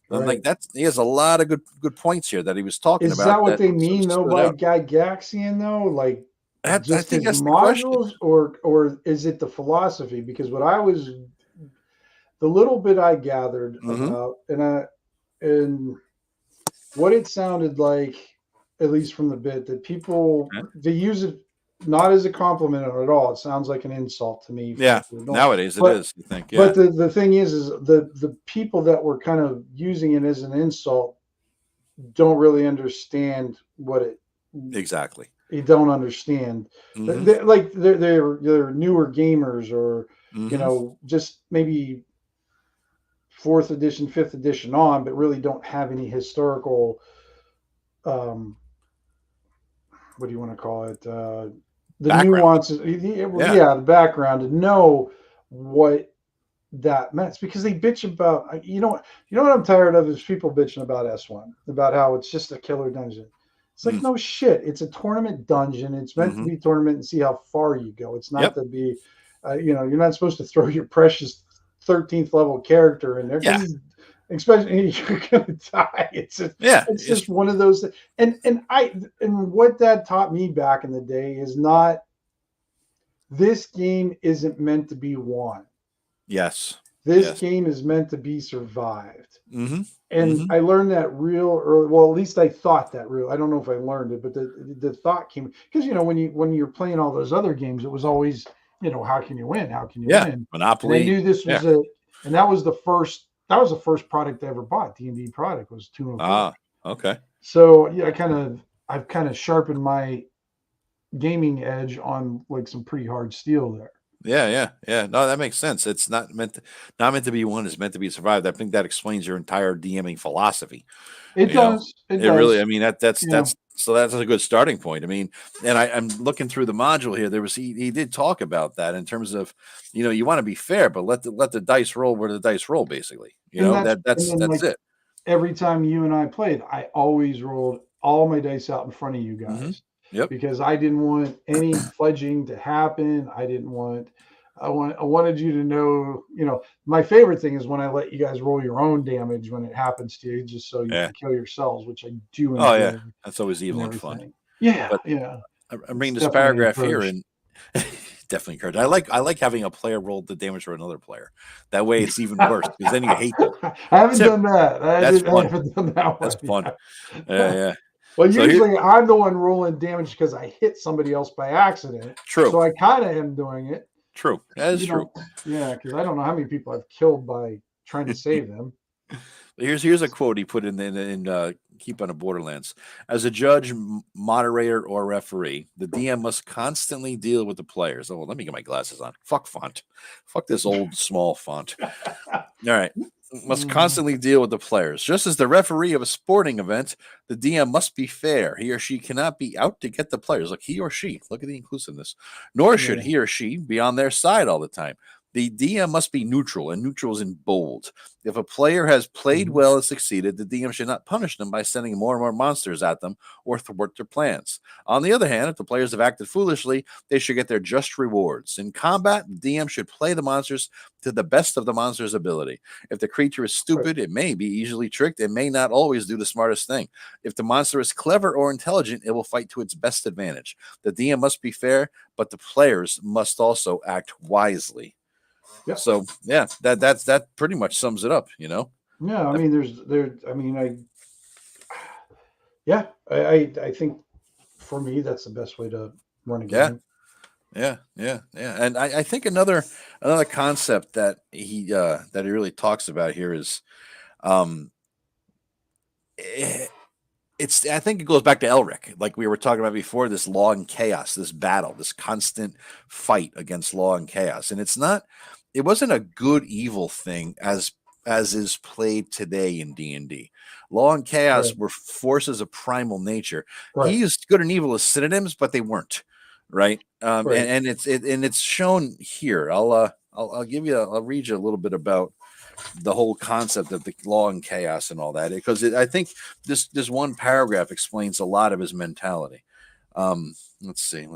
Right. Like he has a lot of good points here that he was talking about. Is that what they mean though by Gygaxian though? Like just his modules, or is it the philosophy? Because the little bit I gathered about, and what it sounded like, at least from the bit, that people they use it not as a compliment at all. It sounds like an insult to me. Yeah, nowadays it is. You think? Yeah. But the thing is the people that were kind of using it as an insult don't really understand what it exactly. They don't understand. They're newer gamers, or just maybe 4th edition, 5th edition on, but really don't have any historical. What do you want to call it? The background. Nuances, the background, to know what that meant. It's because they bitch about, you know what I'm tired of is people bitching about S1, about how it's just a killer dungeon. It's like, no shit, it's a tournament dungeon. It's meant to be a tournament and see how far you go. It's not to be, you're not supposed to throw your precious 13th level character in there. Yeah. Especially you're gonna die. It's just one of those. And what that taught me back in the day is not. This game isn't meant to be won. Yes. This game is meant to be survived. And I learned that real early. Well, at least I thought that real. I don't know if I learned it, but the thought came because when you're playing all those other games, it was always how can you win? How can you win? Monopoly. And I knew this was and that was the first. That was the first product I ever bought. D&D product was 204. Okay. So I've kind of sharpened my gaming edge on like some pretty hard steel there. Yeah. No, that makes sense. It's not meant to be won. It's meant to be survived. I think that explains your entire DMing philosophy. It does. It really. I mean, that's so that's a good starting point. I mean, and I'm looking through the module here. There was he did talk about that in terms of you want to be fair, but let the dice roll where the dice roll. Basically, that's it. Every time you and I played, I always rolled all my dice out in front of you guys. Yep. Because I didn't want any fudging to happen. I wanted you to know, my favorite thing is when I let you guys roll your own damage when it happens to you, just so you can kill yourselves, which I do enjoy. Oh yeah, that's always evil and fun. Yeah, I'm reading this paragraph here, and definitely encourage. I like having a player roll the damage for another player. That way, it's even worse because then you hate them. I haven't done that. I haven't done that one. That's fun. Yeah. Well, so usually I'm the one rolling damage because I hit somebody else by accident. True. So I kind of am doing it. True. That is true. Yeah, because I don't know how many people I've killed by trying to save them. Here's a quote he put in Keep on the Borderlands. As a judge, moderator, or referee, the DM must constantly deal with the players. Oh, well, let me get my glasses on. Fuck font. Fuck this old small font. All right. Must constantly deal with the players. Just as the referee of a sporting event, the DM must be fair. He or she cannot be out to get the players. Like he or she. Look at the inclusiveness. Nor should he or she be on their side all the time. The DM must be neutral, and neutral is in bold. If a player has played well and succeeded, the DM should not punish them by sending more and more monsters at them or thwart their plans. On the other hand, if the players have acted foolishly, they should get their just rewards. In combat, the DM should play the monsters to the best of the monster's ability. If the creature is stupid, it may be easily tricked and may not always do the smartest thing. If the monster is clever or intelligent, it will fight to its best advantage. The DM must be fair, but the players must also act wisely. Yeah. So that pretty much sums it up, you know. Yeah, I mean, I think for me that's the best way to run a game. Yeah. And I think another concept that he really talks about here is, I think it goes back to Elric, like we were talking about before. This law and chaos, this battle, this constant fight against law and chaos, and it wasn't a good evil thing as is played today in D&D. Law and chaos were forces of primal nature. He used good and evil as synonyms, but they weren't, right? And it's shown here. I'll read you a little bit about the whole concept of the law and chaos and all that, because I think this one paragraph explains a lot of his mentality. Let's see.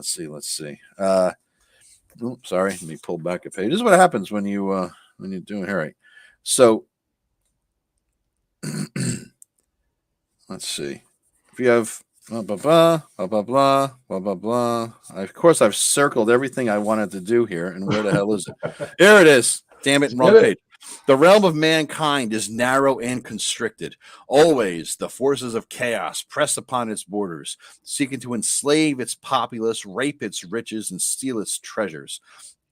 Oops, sorry, let me pull back a page. This is what happens when you're doing here, right? So let's see. If you have blah blah blah blah blah blah blah blah blah. Of course, I've circled everything I wanted to do here, and where the hell is it? Here it is. Damn it, wrong page. The realm of mankind is narrow and constricted. Always the forces of chaos press upon its borders, seeking to enslave its populace, rape its riches, and steal its treasures.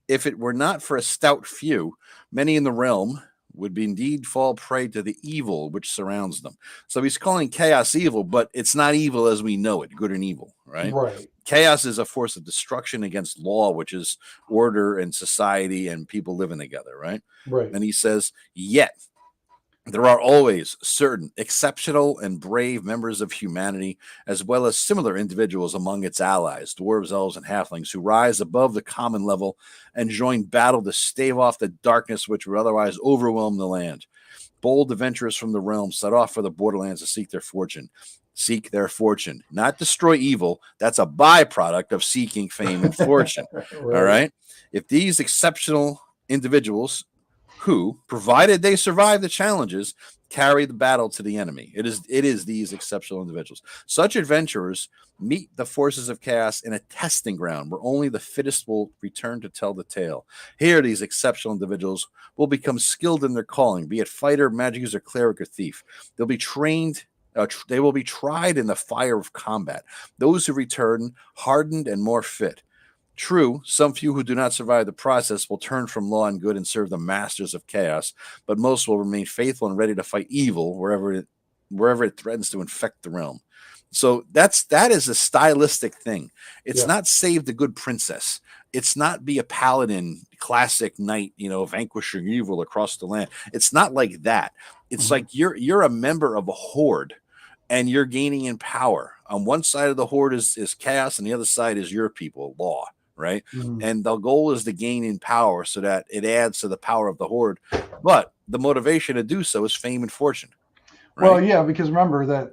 If it were not for a stout few, many in the realm would be indeed fall prey to the evil which surrounds them. So he's calling chaos evil, but it's not evil as we know it, good and evil, right? Right. Chaos is a force of destruction against law, which is order and society and people living together, right? Right. And he says, yet there are always certain exceptional and brave members of humanity, as well as similar individuals among its allies, dwarves, elves, and halflings, who rise above the common level and join battle to stave off the darkness which would otherwise overwhelm the land. Bold adventurers from the realm set off for the borderlands to seek their fortune. Seek their fortune, not destroy evil. That's a byproduct of seeking fame and fortune. Right. All right. If these exceptional individuals who, provided they survive the challenges, carry the battle to the enemy, it is these exceptional individuals. Such adventurers meet the forces of chaos in a testing ground where only the fittest will return to tell the tale. Here, these exceptional individuals will become skilled in their calling, be it fighter, magic user, cleric, or thief. They'll be trained. They will be tried in the fire of combat. Those who return hardened and more fit. True, some few who do not survive the process will turn from law and good and serve the masters of chaos, but most will remain faithful and ready to fight evil wherever it threatens to infect the realm. So that is a stylistic thing. It's not save the good princess. It's not be a paladin, classic knight, vanquishing evil across the land. It's not like that. It's like you're a member of a horde and you're gaining in power. On one side of the horde is chaos, and the other side is your people, law, right? And the goal is to gain in power so that it adds to the power of the horde. But the motivation to do so is fame and fortune. Right? Well, yeah, because remember that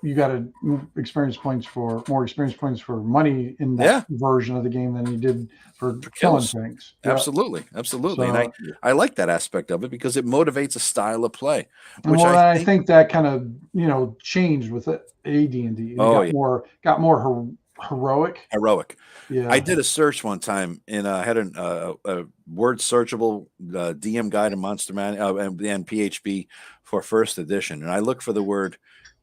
you got more experience points for money in that version of the game than you did for killing things. Absolutely. So, and I like that aspect of it because it motivates a style of play. Which I think that kind of changed with AD&D. Got more Heroic. Yeah. I did a search one time, and I had a word searchable DM guide in Monster Man and PHP for first edition, and I looked for the word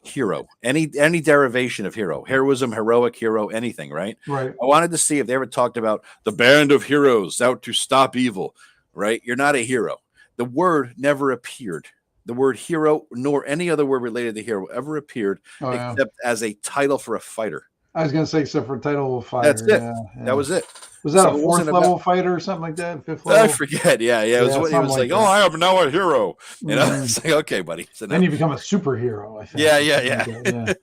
hero, any derivation of hero, heroism, heroic, hero, anything, right? Right. I wanted to see if they ever talked about the band of heroes out to stop evil, right? You're not a hero. The word never appeared. The word hero, nor any other word related to hero, ever appeared except as a title for a fighter. I was going to say, except for title of a fighter. That's it. Yeah. That was it. Was that a 4th level fighter or something like that? 5th level? I forget. Yeah. It was like, oh, I am now a hero. You know, it's like, okay, buddy. So then you become a superhero, I think.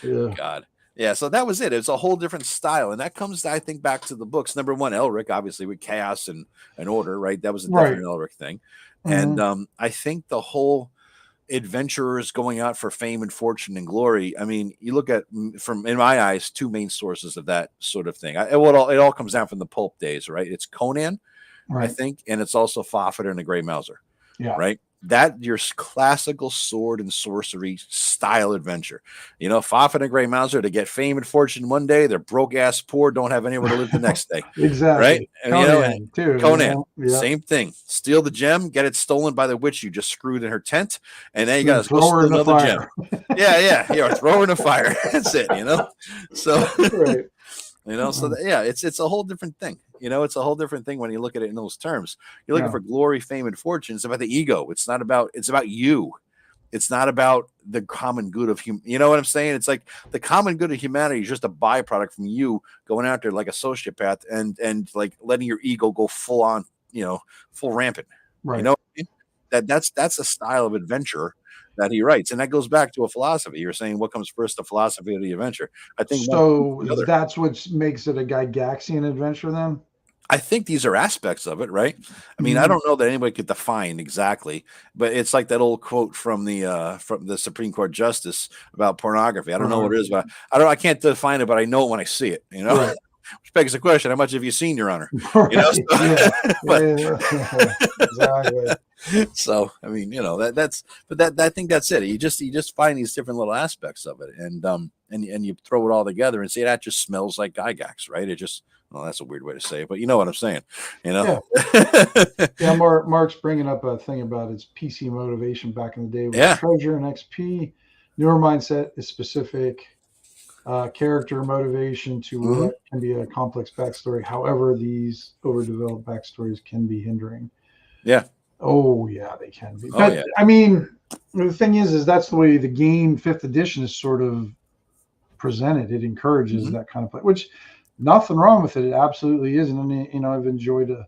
Yeah. God. Yeah, so that was it. It's a whole different style. And that comes, I think, back to the books. Number one, Elric, obviously, with chaos and order, right? That was a different Elric thing. And I think the whole adventurers going out for fame and fortune and glory. I mean, you look at, from in my eyes, two main sources of that sort of thing. It all comes down from the pulp days, right? It's Conan, I think, and it's also Fafhrd and the Grey Mouser, right? That your classical sword and sorcery style adventure. You know, Fafhrd and Grey Mouser, to get fame and fortune one day, they're broke ass poor, don't have anywhere to live the next day. Exactly. Right? And, Conan, too. Conan, same thing. Steal the gem, get it stolen by the witch you just screwed in her tent, and then you got to go steal another gem. Yeah, throw her in the fire. That's it, you know? So, you know, so it's a whole different thing. You know, it's a whole different thing when you look at it in those terms. You're looking for glory, fame, and fortune. It's about the ego. It's about you. It's not about the common good of human. You know what I'm saying? It's like the common good of humanity is just a byproduct from you going out there like a sociopath and like letting your ego go full on, you know, full rampant. Right. You know what I mean? That's a style of adventure that he writes, and that goes back to a philosophy. You're saying what comes first, the philosophy or the adventure? I think so. That's what makes it a Gygaxian adventure, then. I think these are aspects of it, right? I mean, I don't know that anybody could define exactly, but it's like that old quote from the Supreme Court Justice about pornography. I don't know what it is, but I can't define it, but I know it when I see it. You know, which begs the question: how much have you seen, Your Honor? You know, exactly. So I mean, you know, I think that's it. You just find these different little aspects of it, and you throw it all together and say that just smells like Gygax, right? It just. Well, that's a weird way to say it, but you know what I'm saying, you know? Yeah. Mark's bringing up a thing about his PC motivation back in the day with treasure and XP. Newer mindset is specific character motivation to what can be a complex backstory. However, these overdeveloped backstories can be hindering. Yeah. Oh, yeah, they can be. I mean, the thing is that's the way the game 5th edition is sort of presented. It encourages that kind of play, which nothing wrong with it. It absolutely isn't. And, you know, I've enjoyed the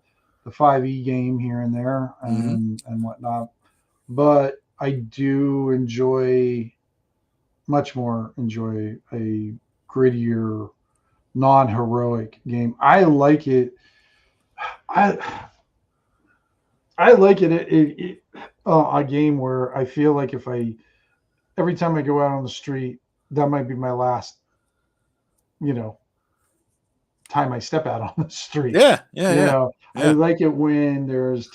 5e game here and there and whatnot. But I do much more enjoy a grittier, non-heroic game. I like it. I like it a game where I feel like every time I go out on the street, that might be my last, you know, time I step out on the street. Yeah. I like it when there's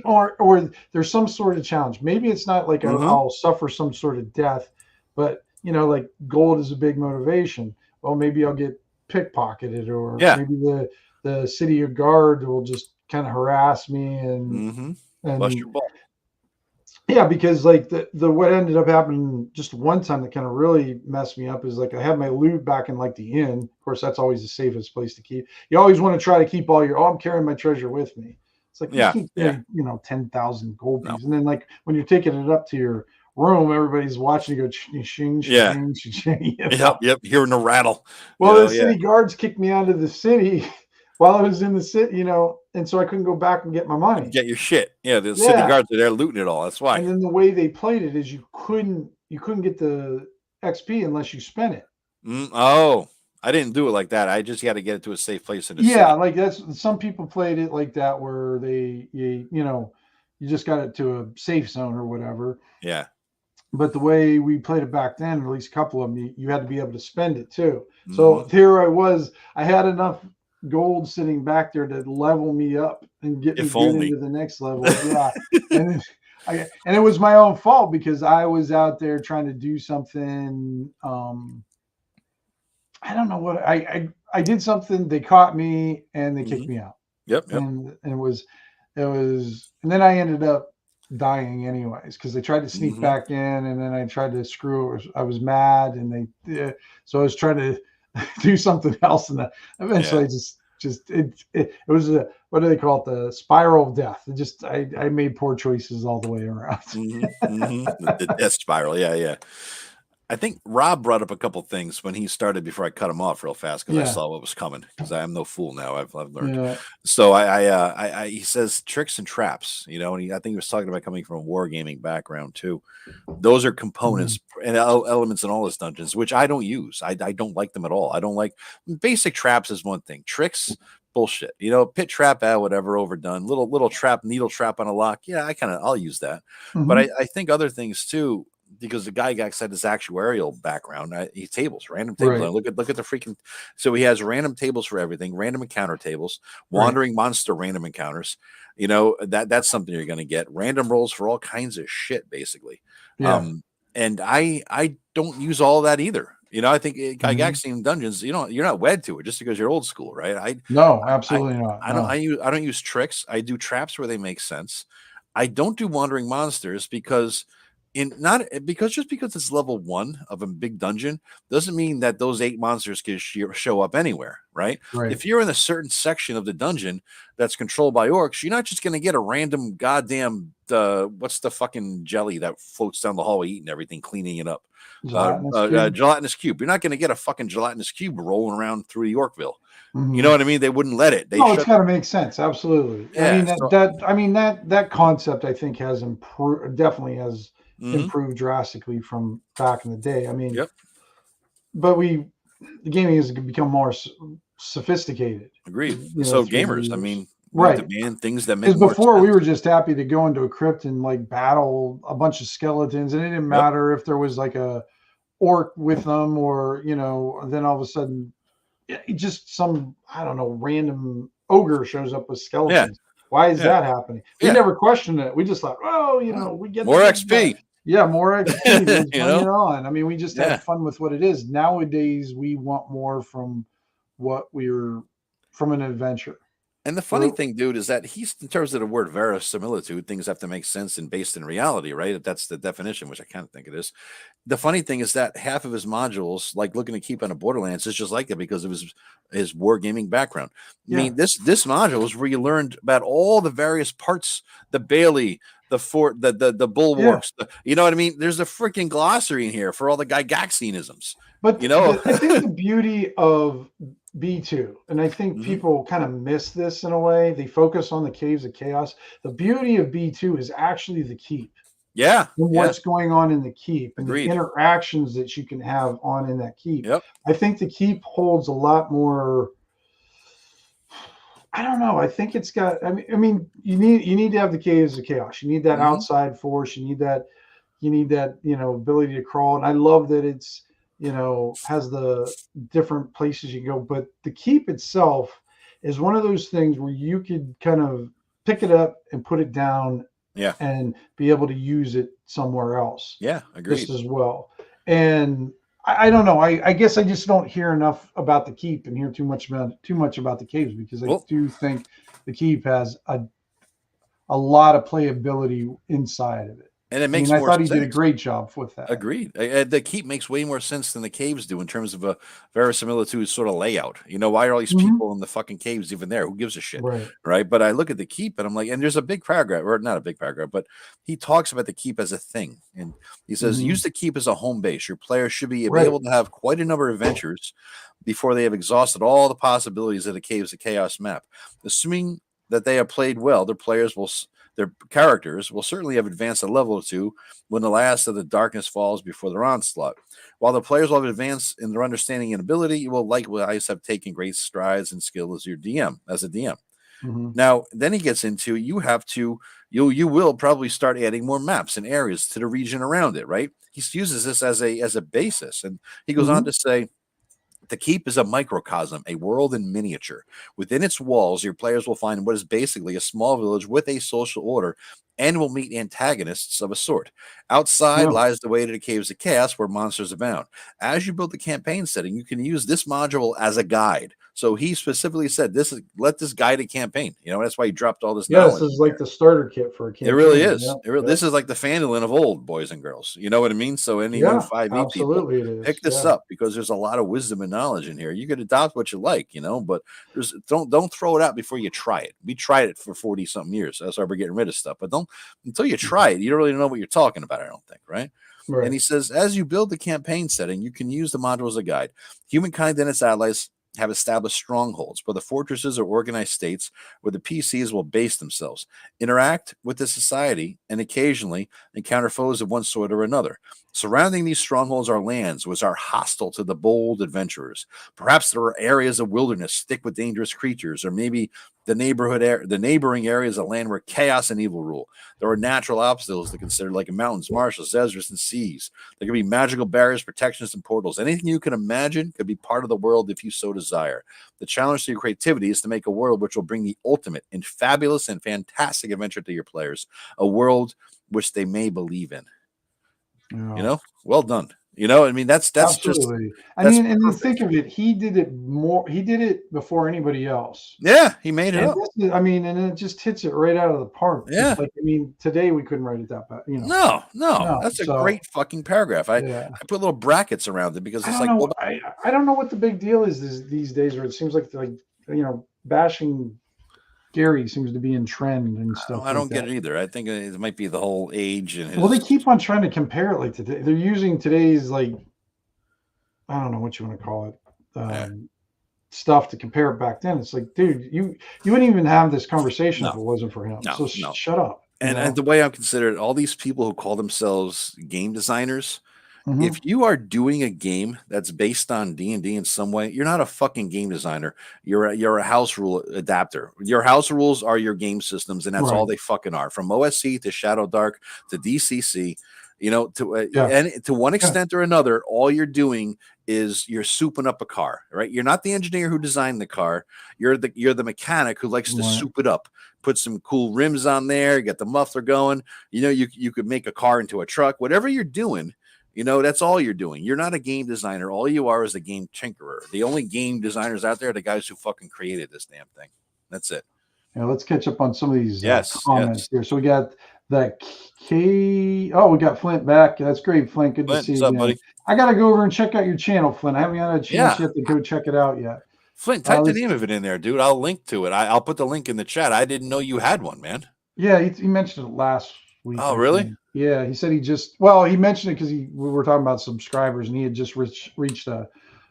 or there's some sort of challenge. Maybe it's not like I'll suffer some sort of death, but you know, like gold is a big motivation. Well, maybe I'll get pickpocketed, or maybe the city of guard will just kind of harass me and bust your ball. Yeah, because like the what ended up happening just one time that kind of really messed me up is like I had my loot back in like the inn. Of course, that's always the safest place to keep. You always want to try to keep all your. Oh, I'm carrying my treasure with me. It's like you know, 10,000 gold pieces, and then like when you're taking it up to your room, everybody's watching you go ching, ching, ching. Yep. Hearing the rattle. Well, the city guards kicked me out of the city while I was in the city, you know, and so I couldn't go back and get my money. Get your shit. Yeah, the city guards are there looting it all. That's why. And then the way they played it is you couldn't get the XP unless you spent it. Oh, I didn't do it like that. I just had to get it to a safe place in the city. Like that's some people played it like that where you just got it to a safe zone or whatever. Yeah. But the way we played it back then, at least a couple of them, you had to be able to spend it too. So here I had enough gold sitting back there to level me up and get me into the next level. Yeah. and it was my own fault because I was out there trying to do something I don't know what I did something. They caught me and they kicked me out. Yep. And and then I ended up dying anyways because they tried to sneak back in, and then I tried to screw. I was mad, and so I was trying to do something else, and eventually I just it was a, what do they call it, the spiral of death. It just I made poor choices all the way around. The death spiral. Yeah. I think Rob brought up a couple things when he started before I cut him off real fast because I saw what was coming, because I am no fool now. I've learned. Yeah. So he says tricks and traps, and I think he was talking about coming from a wargaming background too. Those are components and elements in all his dungeons, which I don't use. I don't like them at all. I don't like basic traps is one thing. Tricks, bullshit. Pit trap, whatever, overdone. Little trap, needle trap on a lock. Yeah, I'll use that. But I think other things too, because the Gygax had his actuarial background. He tables, random tables. Right. Look at the freaking. So he has random tables for everything, random encounter tables, wandering monster random encounters. That's something you're going to get. Random rolls for all kinds of shit, basically. Yeah. And I don't use all that either. I think Gygaxian dungeons, you're not wed to it just because you're old school, right? No, absolutely not. I don't use tricks. I do traps where they make sense. I don't do wandering monsters because just because it's level 1 of a big dungeon doesn't mean that those 8 monsters can show up anywhere, right? If you're in a certain section of the dungeon that's controlled by orcs, you're not just going to get a random goddamn what's the fucking jelly that floats down the hallway eating everything, cleaning it up. Gelatinous cube. You're not going to get a fucking gelatinous cube rolling around through Yorkville. You know what I mean? They wouldn't let it. It's got to make sense. Absolutely. Yeah, that concept I think has definitely has improved drastically from back in the day. I mean, but the gaming has become more sophisticated. Agreed. So gamers, demand things that make because before we were just happy to go into a crypt and like battle a bunch of skeletons, and it didn't matter if there was like a orc with them or then all of a sudden just some, I don't know, random ogre shows up with skeletons. Why is that happening? We never questioned it. We just thought, we get more XP. More XP. Bring it on. I mean, we just had fun with what it is. Nowadays, we want more from from an adventure. And the funny thing, dude, is that in terms of the word verisimilitude, things have to make sense and based in reality, right? That's the definition, which I kind of think it is. The funny thing is that half of his modules, like looking to keep on a Borderlands, is just like that because of his wargaming background. I mean, this module is where you learned about all the various parts, the Bailey, the fort, the bulwarks. You know what I mean? There's a freaking glossary in here for all the Gygaxianisms. But I think the beauty of B2, and I think people kind of miss this in a way. They focus on the Caves of Chaos. The beauty of B2 is actually the keep. Yeah. And what's going on in the keep and the interactions that you can have in that keep. I think the keep holds a lot more. I don't know. I think it's got. I mean, you need to have the Caves of Chaos. You need that outside force. You need that. Ability to crawl. And I love that it's has the different places you go. But the keep itself is one of those things where you could kind of pick it up and put it down. And be able to use it somewhere else. Agreed. Just as well. And I don't know. I guess I just don't hear enough about the keep and hear too much about the caves, because I do think the keep has a lot of playability inside of it. And it makes I more thought he sense. did a great job with that. Agreed. The keep makes way more sense than the caves do in terms of a verisimilitude sort of layout. Why are all these people in the fucking caves even there? Who gives a shit? Right. But I look at the keep and I'm like, and there's a big paragraph, or not a big paragraph, but he talks about the keep as a thing. And he says, use the keep as a home base. Your players should be able to have quite a number of adventures before they have exhausted all the possibilities of the Caves of Chaos map. Assuming that they have played well, their characters will certainly have advanced a level or two when the last of the darkness falls before their onslaught. While the players will have advanced in their understanding and ability, you will likewise have taken great strides and skill as a DM. Now, then he gets into you will probably start adding more maps and areas to the region around it, right? He uses this as a basis, and he goes on to say, the keep is a microcosm, a world in miniature. Within its walls, your players will find what is basically a small village with a social order and will meet antagonists of a sort. Outside lies the way to the caves of chaos where monsters abound. As you build the campaign setting, you can use this module as a guide. So he specifically said, let this guide a campaign. That's why he dropped all this knowledge. This is like the starter kit for a campaign. It really is. This is like the Fandolin of old, boys and girls. You know what I mean? So any new 5e people, pick this up because there's a lot of wisdom and knowledge in here. You could adopt what you like, but don't throw it out before you try it. We tried it for 40-something years. That's why we're getting rid of stuff. But until you try it, you don't really know what you're talking about, I don't think, right? And he says, as you build the campaign setting, you can use the module as a guide. Humankind and its allies have established strongholds, where the fortresses are organized states where the PCs will base themselves, interact with the society, and occasionally encounter foes of one sort or another. Surrounding these strongholds are lands which are hostile to the bold adventurers. Perhaps there are areas of wilderness thick with dangerous creatures, or maybe the neighboring areas of land where chaos and evil rule. There are natural obstacles to consider, like mountains, marshes, deserts, and seas. There can be magical barriers, protections, and portals. Anything you can imagine could be part of the world if you so desire. The challenge to your creativity is to make a world which will bring the ultimate in fabulous and fantastic adventure to your players, a world which they may believe in. Well done. I mean, that's absolutely. And you think of it, he did it before anybody else. Yeah, he made it up. And it just hits it right out of the park. Yeah. Today we couldn't write it that bad. No. That's a great fucking paragraph. I put little brackets around it because it's I don't know what the big deal is these days, where it seems like bashing Gary seems to be in trend and stuff. I don't get it either. I think it might be the whole age and they keep on trying to compare it today. They're using today's I don't know what you want to call it, stuff to compare it back then. It's like, dude, you wouldn't even have this conversation if it wasn't for him. So shut up. And the way I'm considered, all these people who call themselves game designers, if you are doing a game that's based on D&D in some way, you're not a fucking game designer. You're a house rule adapter. Your house rules are your game systems, and that's all they fucking are. From OSC to Shadow Dark to DCC, and to one extent or another, all you're doing is you're souping up a car, right? You're not the engineer who designed the car. You're the mechanic who likes to soup it up. Put some cool rims on there, get the muffler going. You could make a car into a truck. Whatever you're doing, that's all you're doing. You're not a game designer. All you are is a game tinkerer. The only game designers out there are the guys who fucking created this damn thing. That's it. Yeah, let's catch up on some of these comments here. So we got the we got Flint back. That's great, Flint. Good to see you, buddy. I got to go over and check out your channel, Flint. I haven't had a chance yet to go check it out yet. Flint, type the name of it in there, dude. I'll link to it. I'll put the link in the chat. I didn't know you had one, man. Yeah, he mentioned it last week. Oh, really? Yeah, he said he mentioned it because we were talking about subscribers, and he had just reached a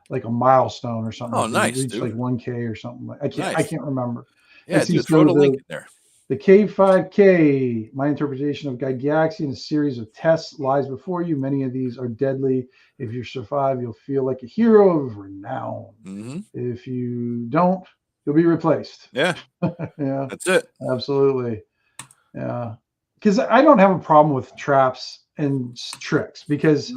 milestone or something. Oh, nice, reached dude. 1K or something. I can't remember. Yeah, dude, throw the link in there. The K5K, my interpretation of Gygaxian, a series of tests lies before you. Many of these are deadly. If you survive, you'll feel like a hero of renown. If you don't, you'll be replaced. Yeah. Yeah. That's it. Absolutely. Yeah. Because I don't have a problem with traps and tricks because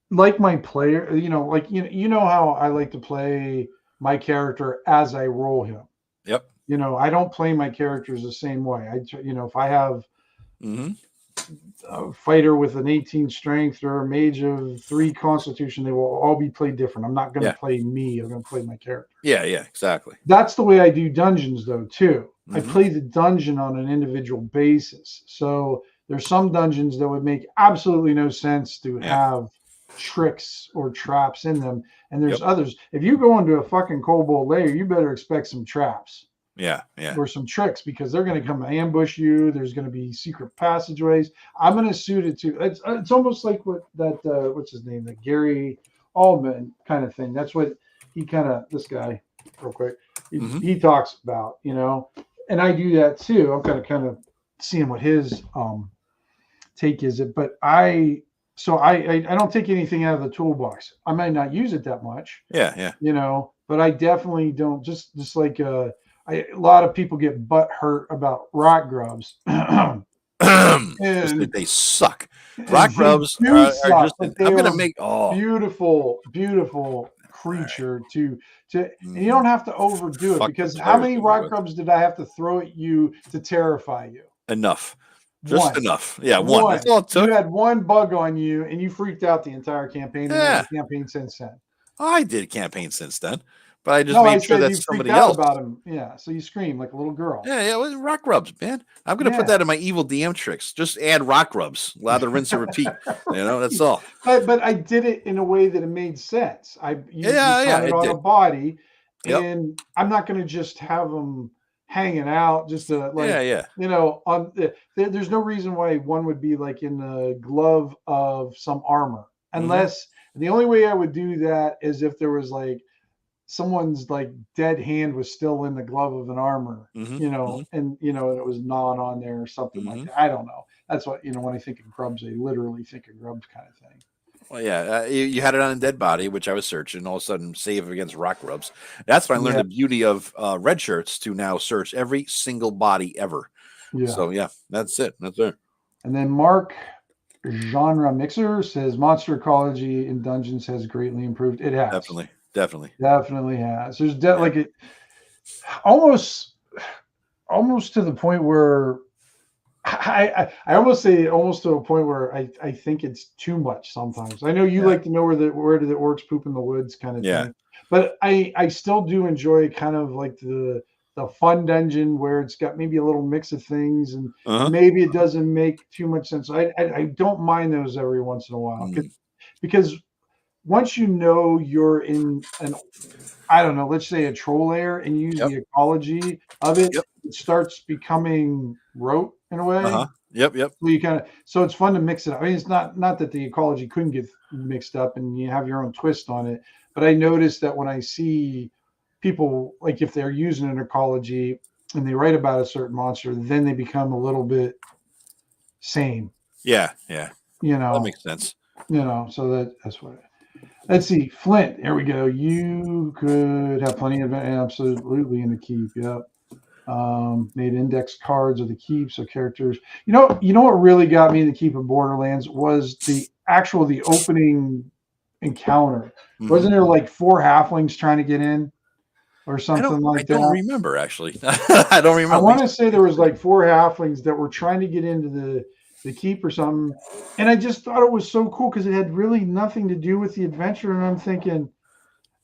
like my player, you know how I like to play my character as I roll him. Yep. I don't play my characters the same way. If I have a fighter with an 18 strength or a mage of 3 constitution, they will all be played different. I'm not going to play me. I'm going to play my character. Yeah, exactly. That's the way I do dungeons, though, too. I play the dungeon on an individual basis. So there's some dungeons that would make absolutely no sense to have tricks or traps in them. And there's others. If you go into a fucking kobold lair, you better expect some traps. Yeah. Or some tricks, because they're going to come ambush you. There's going to be secret passageways. I'm going to suit it to. It's almost like what that what's his name, the Gary Altman kind of thing. That's what he this guy, real quick, he talks about, and I do that too. I'm kind of seeing what his take is. But I don't take anything out of the toolbox. I might not use it that much. Yeah. But I definitely don't. Just like a lot of people get butt hurt about rock grubs. And they suck. Rock grubs are just. I'm gonna make beautiful creature to and you don't have to overdo it, because how many rock grubs did I have to throw at you to terrify you? Enough. Just enough. Yeah, one. That's One. all it took. You had one bug on you, and you freaked out the entire campaign. And never campaigned since then. I did campaign since then, but I just made sure that that's somebody out else. About him. Yeah, so you scream like a little girl. Yeah, it was rock rubs, man. I'm gonna put that in my evil DM tricks. Just add rock rubs, lather, rinse, and repeat. That's all. But I did it in a way that it made sense. You it on a body, and I'm not going to just have them hanging out just to on there's no reason why one would be like in the glove of some armor, unless the only way I would do that is if there was like someone's like dead hand was still in the glove of an armor, and it was gnawing on there or something like that. I don't know. That's what, when I think of grubs, I literally think of grubs kind of thing. Well, yeah, you had it on a dead body, which I was searching. All of a sudden, save against rock rubs. That's when I learned the beauty of red shirts to now search every single body ever. Yeah. So that's it. That's it. And then Mark Genre Mixer says monster ecology in dungeons has greatly improved. It has definitely has. There's like it almost to the point where I almost say almost to a point where I think it's too much sometimes. I know you like to know where do the orcs poop in the woods kind of thing, but I still do enjoy kind of like the fun dungeon where it's got maybe a little mix of things, and maybe it doesn't make too much sense. I don't mind those every once in a while because once you're in an, I don't know, let's say a troll lair and use the ecology of it, it starts becoming rote in a way. So it's fun to mix it up. I mean, it's not that the ecology couldn't get mixed up and you have your own twist on it, but I noticed that when I see people, like if they're using an ecology and they write about a certain monster, then they become a little bit same. Yeah. That makes sense. So that's what. Let's see, Flint. Here we go. You could have plenty of absolutely in the keep. Yep. Made index cards of the keep, so characters. You know what really got me in the keep of Borderlands was the opening encounter. Wasn't there like 4 halflings trying to get in, or something like that? I don't remember actually. I don't remember. I want to say there was like 4 halflings that were trying to get into the keep or something, and I just thought it was so cool because it had really nothing to do with the adventure, and I'm thinking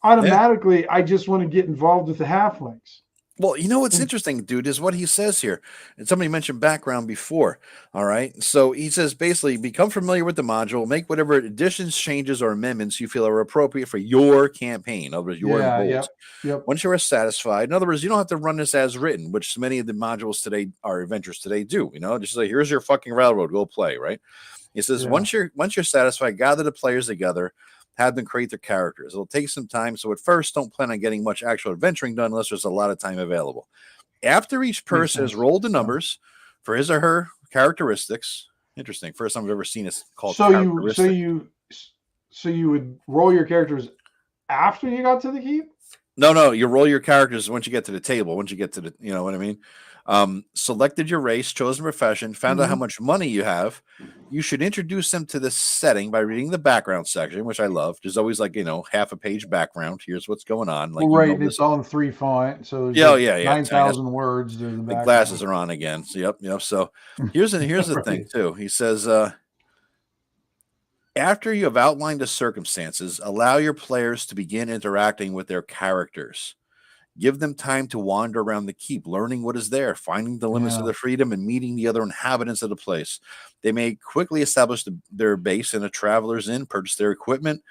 automatically I just want to get involved with the halflings. Well, what's interesting, dude, is what he says here. And somebody mentioned background before. All right. So he says basically become familiar with the module, make whatever additions, changes, or amendments you feel are appropriate for your campaign. In other words, your goals. Once you are satisfied, in other words, you don't have to run this as written, which many of the modules today, our adventures today do. Just like, here's your fucking railroad, go play, right? He says once you're satisfied, gather the players together, have them create their characters. It'll take some time, so at first, don't plan on getting much actual adventuring done unless there's a lot of time available. After each person has rolled the numbers for his or her characteristics, interesting. First time I've ever seen it called characteristics. So you would roll your characters after you got to the keep? No, you roll your characters once you get to the table. Once you get to the, you know what I mean? Selected your race, chosen profession, found out how much money you have. You should introduce them to this setting by reading the background section, which I love. There's always like, half a page background. Here's what's going on. Like, it's all in 3 font. So there's 9,000 words. The glasses are on again. So, yep. So here's the thing too. He says, after you have outlined the circumstances, allow your players to begin interacting with their characters. Give them time to wander around the keep, learning what is there, finding the limits of their freedom, and meeting the other inhabitants of the place. They may quickly establish their base in a traveler's inn, purchase their equipment.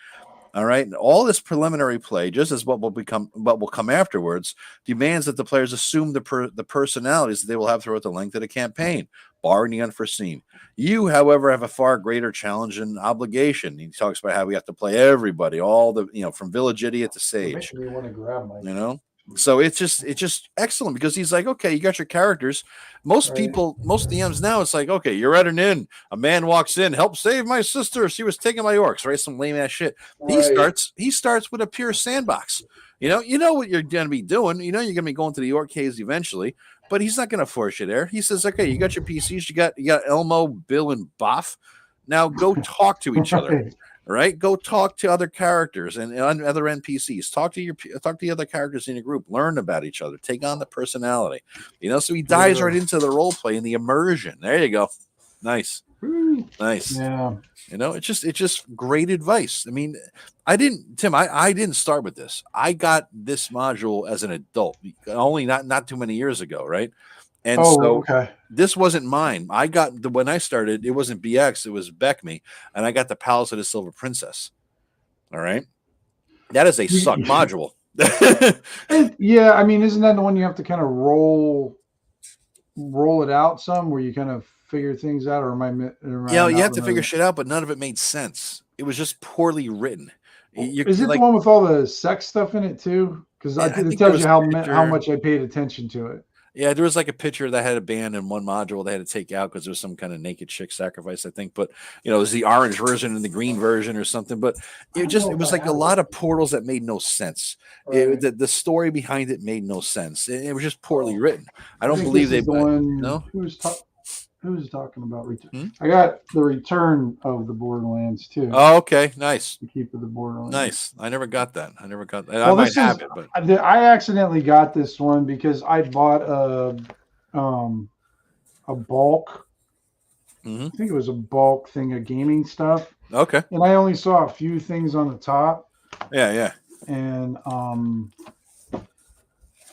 All right. And all this preliminary play, just as what will come afterwards, demands that the players assume the personalities that they will have throughout the length of the campaign, barring the unforeseen. You, however, have a far greater challenge and obligation. He talks about how we have to play everybody, all the, from village idiot to sage. Me want to grab my, So it's just excellent because he's like, okay, you got your characters. Most DMs now, it's like, okay, you're at an inn. A man walks in, help save my sister. She was taking my orcs, right? Some lame ass shit. Right. He starts with a pure sandbox. You know what you're going to be doing. You're going to be going to the orc caves eventually, but he's not going to force you there. He says, okay, you got your PCs, you got Elmo, Bill, and Boff. Now go talk to each other. right? Go talk to other characters and other NPCs. Talk to the other characters in your group. Learn about each other. Take on the personality. So he dives right into the role play and the immersion. There you go. Nice. Nice. Yeah. It's just great advice. I mean, I didn't start with this. I got this module as an adult, only not too many years ago, right? And okay. This wasn't mine. I got when I started, it wasn't BX, it was Beckme, and I got the Palace of the Silver Princess. All right. That is a suck module. Yeah, I mean, isn't that the one you have to kind of roll it out some where you kind of figure things out, or am I you have to figure shit out, but none of it made sense. It was just poorly written. Is it the one with all the sex stuff in it too? Because it tells you how much I paid attention to it. Yeah, there was like a picture that had a band in one module they had to take out because there was some kind of naked chick sacrifice, I think. But it was the orange version and the green version or something. But it was like a lot of portals that made no sense. Right. The story behind it made no sense. It was just poorly written. I don't believe they. No, who's talking about return? I got the Return of the Borderlands too. Oh, okay, nice. The Keep of the Borderlands. Nice. I never got that. Well, I might have it, but I accidentally got this one because I bought a bulk. Mm-hmm. I think it was a bulk thing of gaming stuff. Okay. And I only saw a few things on the top. Yeah. And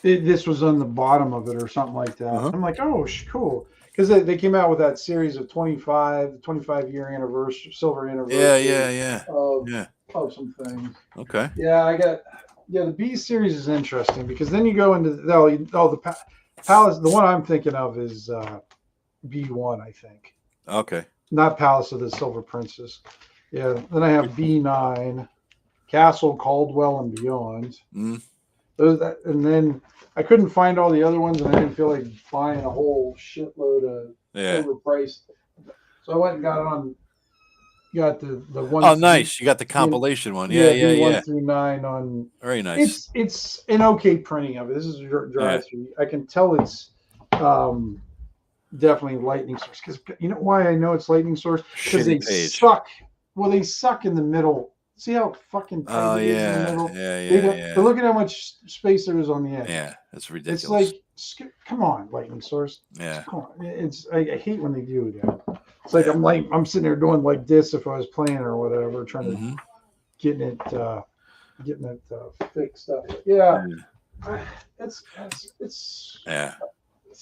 this was on the bottom of it or something like that. Uh-huh. I'm like, oh, cool. Because they came out with that series of 25-year anniversary, silver anniversary. Yeah. Of some things. Okay. Yeah, the B series is interesting because then you go into the Palace. The one I'm thinking of is B1, I think. Okay. Not Palace of the Silver Princess. Yeah. Then I have B9, Castle Caldwell and Beyond. Mm. And then I couldn't find all the other ones, and I didn't feel like buying a whole shitload of overpriced. So I went and got the one. Oh, nice! You got the compilation one. Yeah. 1 through 9 on. Very nice. It's an okay printing of it. This is drive through. I can tell it's definitely lightning source because you know why I know it's lightning source because they suck. Well, they suck in the middle. See how fucking tight it is in the middle? Yeah. But look at how much space there is on the edge. Yeah, it's ridiculous. It's like, come on, lightning source. Yeah. Come on. I hate when they do that. It's like I'm sitting there doing like this if I was playing or whatever, trying to getting it fixed up. Yeah. It's yeah.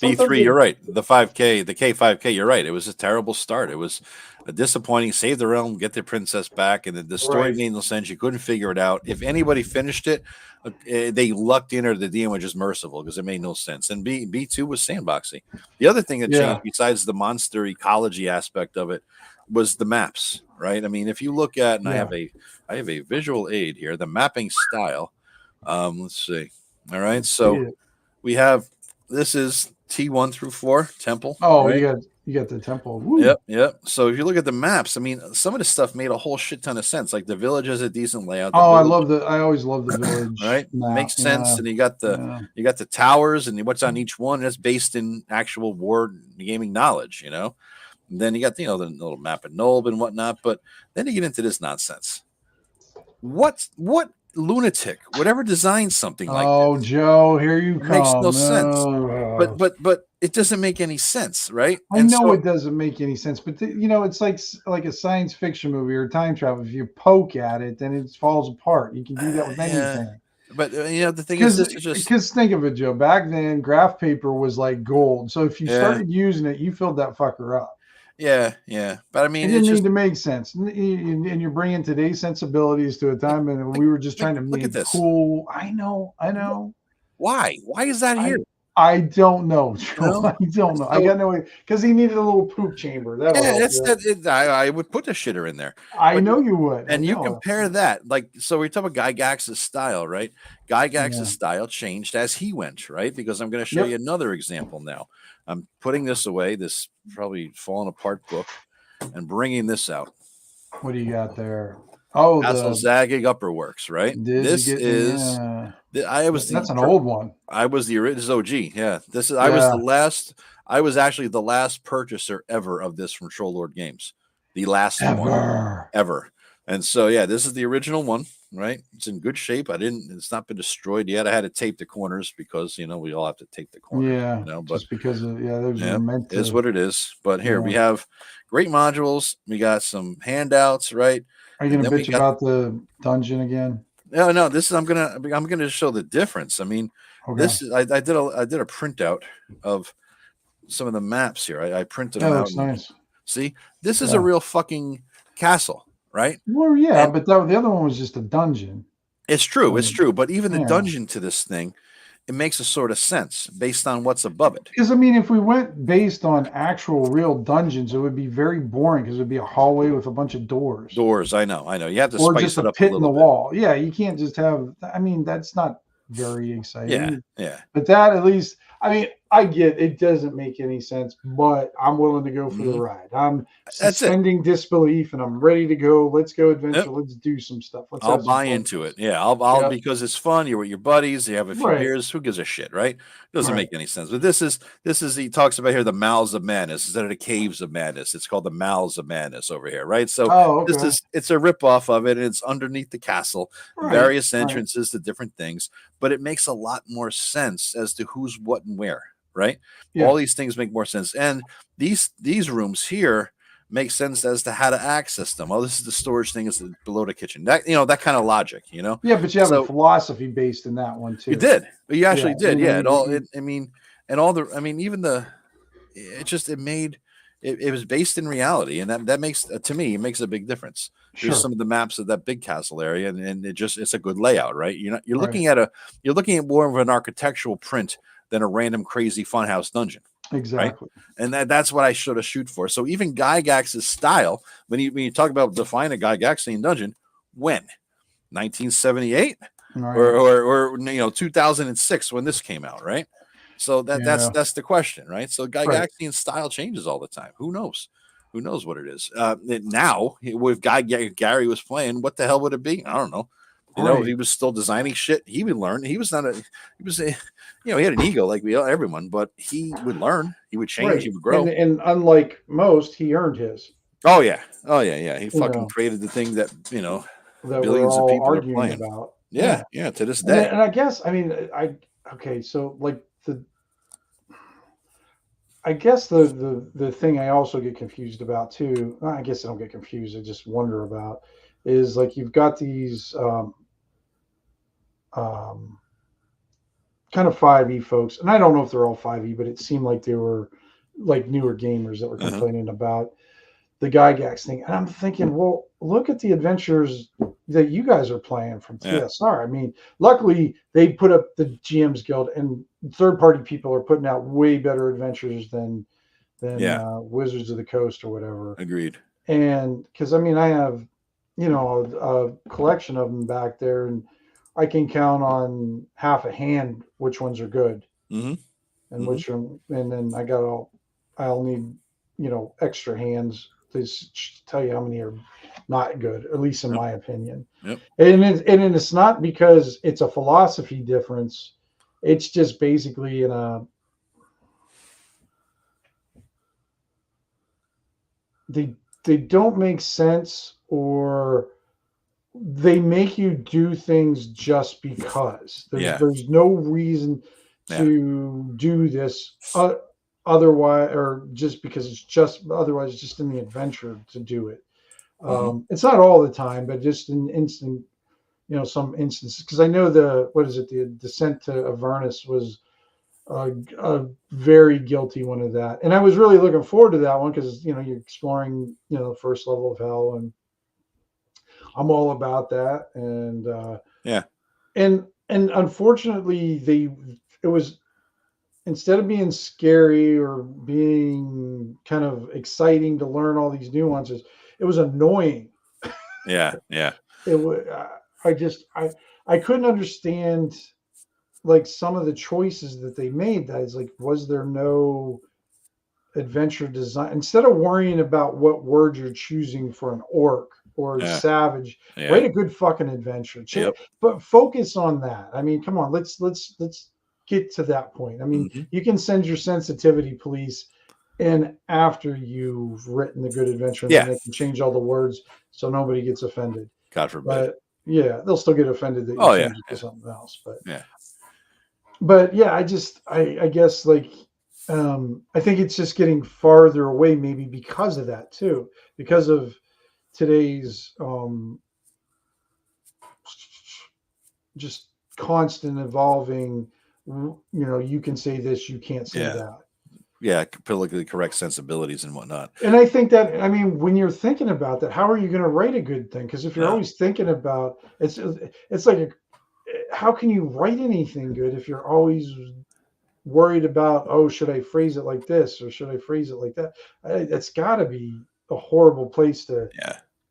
B3, you're right. The 5K, the K5K, you're right. It was a terrible start. It was a disappointing. Save the realm, get the princess back, and the story made no sense. You couldn't figure it out. If anybody finished it, they lucked in, or the DM was just merciful because it made no sense. And B2 was sandboxing. The other thing that changed, besides the monster ecology aspect of it, was the maps. Right? I mean, if you look at, and I have a visual aid here, the mapping style. Let's see. All right, so we have this is T1 through 4 temple. Oh, right? you got the temple. Woo. Yep. So if you look at the maps, I mean, some of the stuff made a whole shit ton of sense. Like the village has a decent layout. I always love the village. Right, makes sense. And you got the towers and what's on each one. That's based in actual war gaming knowledge. And then you got the little map of Nolb and whatnot. But then you get into this nonsense. What lunatic, whatever designed something like that. Oh, Joe, here you come. Makes no sense. But it doesn't make any sense, right? I know it doesn't make any sense, but it's like a science fiction movie or time travel. If you poke at it, then it falls apart. You can do that with anything. But the thing is, because think of it, Joe. Back then, graph paper was like gold. So if you started using it, you filled that fucker up. Yeah. But I mean, it didn't need to make sense. And you're bringing today's sensibilities to a time, and we were just trying to make it cool. I know. Why? Why is that here? I don't know. I don't know. I got no way because he needed a little poop chamber. I would put the shitter in there. I know you would. And you compare that, so we're talking about Gygax's style, right? Gygax's style changed as he went, right? Because I'm going to show you another example now. I'm putting this away, this probably falling apart book, and bringing this out. What do you got there? Oh, Castle Zagging Upperworks, right? That's an old one. I was the original OG. Yeah, this is. I was the last. I was actually the last purchaser ever of this from Troll Lord Games. The last one ever. And so, yeah, this is the original one, right? It's in good shape. It's not been destroyed yet. I had to tape the corners because, we all have to tape the corners, Yeah, but just because of those yeah, were meant to. is what it is. But here we have great modules. We got some handouts, right? Are you gonna bitch about the dungeon again? No. This is I'm gonna show the difference. I mean, this is I did a printout of some of the maps here. I printed them out. Looks nice. See, this is a real fucking castle, right? Well, yeah, but the other one was just a dungeon. It's true. It's true. But even the dungeon to this thing, it makes a sort of sense based on what's above it. Because I mean, if we went based on actual real dungeons, it would be very boring because it would be a hallway with a bunch of doors. I know. You have to or spice just it a up pit a in the little wall. Yeah, you can't just have. I mean, that's not very exciting. Yeah. But that at least, I mean, I get it doesn't make any sense, but I'm willing to go for the ride. I'm suspending disbelief and I'm ready to go. Let's go adventure. Yep. Let's do some stuff. I'll buy into it. Yeah, I'll because it's fun. You're with your buddies. You have a few beers. Who gives a shit, right? It doesn't make any sense. But this is he talks about here the mouths of madness instead of the caves of madness. It's called the mouths of madness over here, right? So it's a ripoff of it. And it's underneath the castle, various entrances to different things, but it makes a lot more sense as to who's what and where. Right, all these things make more sense, and these rooms here make sense as to how to access them. Oh, this is the storage thing is below the kitchen. That that kind of logic, Yeah, but you have a philosophy based in that one too. You did, you actually did, yeah. It was based in reality, and that makes to me it makes a big difference. There's some of the maps of that big castle area, and it's a good layout, right? You're looking at more of an architectural print than a random crazy funhouse dungeon. Exactly. Right? And that's what I should have shoot for. So even Gygax's style, when you talk about define a Gygaxian dungeon, when 1978 or 2006 when this came out, right? So that's the question, right? So Gygaxian style changes all the time. Who knows? Who knows what it is? Now with Gary was playing, what the hell would it be? I don't know. If he was still designing shit, he would learn. He was he had an ego like everyone, but he would learn. He would change. He would grow. And unlike most, he earned his. Oh yeah. He fucking created the thing that that billions of people are playing about. Yeah. To this day. And I guess so like I guess the thing I also get confused about too. I guess I don't get confused. I just wonder about is like you've got these kind of 5e folks, and I don't know if they're all 5e, but it seemed like they were like newer gamers that were complaining about the Gygax thing. And I'm thinking, well, look at the adventures that you guys are playing from TSR. I mean, luckily they put up the GM's Guild, and third-party people are putting out way better adventures than Wizards of the Coast or whatever. Agreed. And because I mean, I have a collection of them back there, and I can count on half a hand which ones are good, and which are, and then I'll need extra hands to tell you how many are not good, at least in my opinion. Yep. And it's not because it's a philosophy difference; it's just basically they don't make sense, or they make you do things just because. There's no reason to do this otherwise, or just because otherwise it's just in the adventure to do it. It's not all the time, but just in some instances. Because I know the Descent to Avernus was a very guilty one of that, and I was really looking forward to that one because you're exploring the first level of hell, and I'm all about that. And and unfortunately it was, instead of being scary or being kind of exciting to learn all these nuances, it was annoying. It was I couldn't understand like some of the choices that they made. That is like, was there no adventure design? Instead of worrying about what word you're choosing for an orc or savage, write a good fucking adventure. But focus on that. I mean, come on, let's get to that point. I mean, you can send your sensitivity police and after you've written the good adventure, and then they can change all the words so nobody gets offended. God forbid. But yeah, they'll still get offended that you Oh change it to something else. yeah. But yeah, I guess like I think it's just getting farther away, maybe because of that too, because of today's just constant evolving. You can say this, you can't say that. Yeah, politically correct sensibilities and whatnot. And I think that, I mean, when you're thinking about that, how are you going to write a good thing? Because if you're always thinking about it's like how can you write anything good if you're always worried about, oh, should I phrase it like this or should I phrase it like that? It's got to be a horrible place to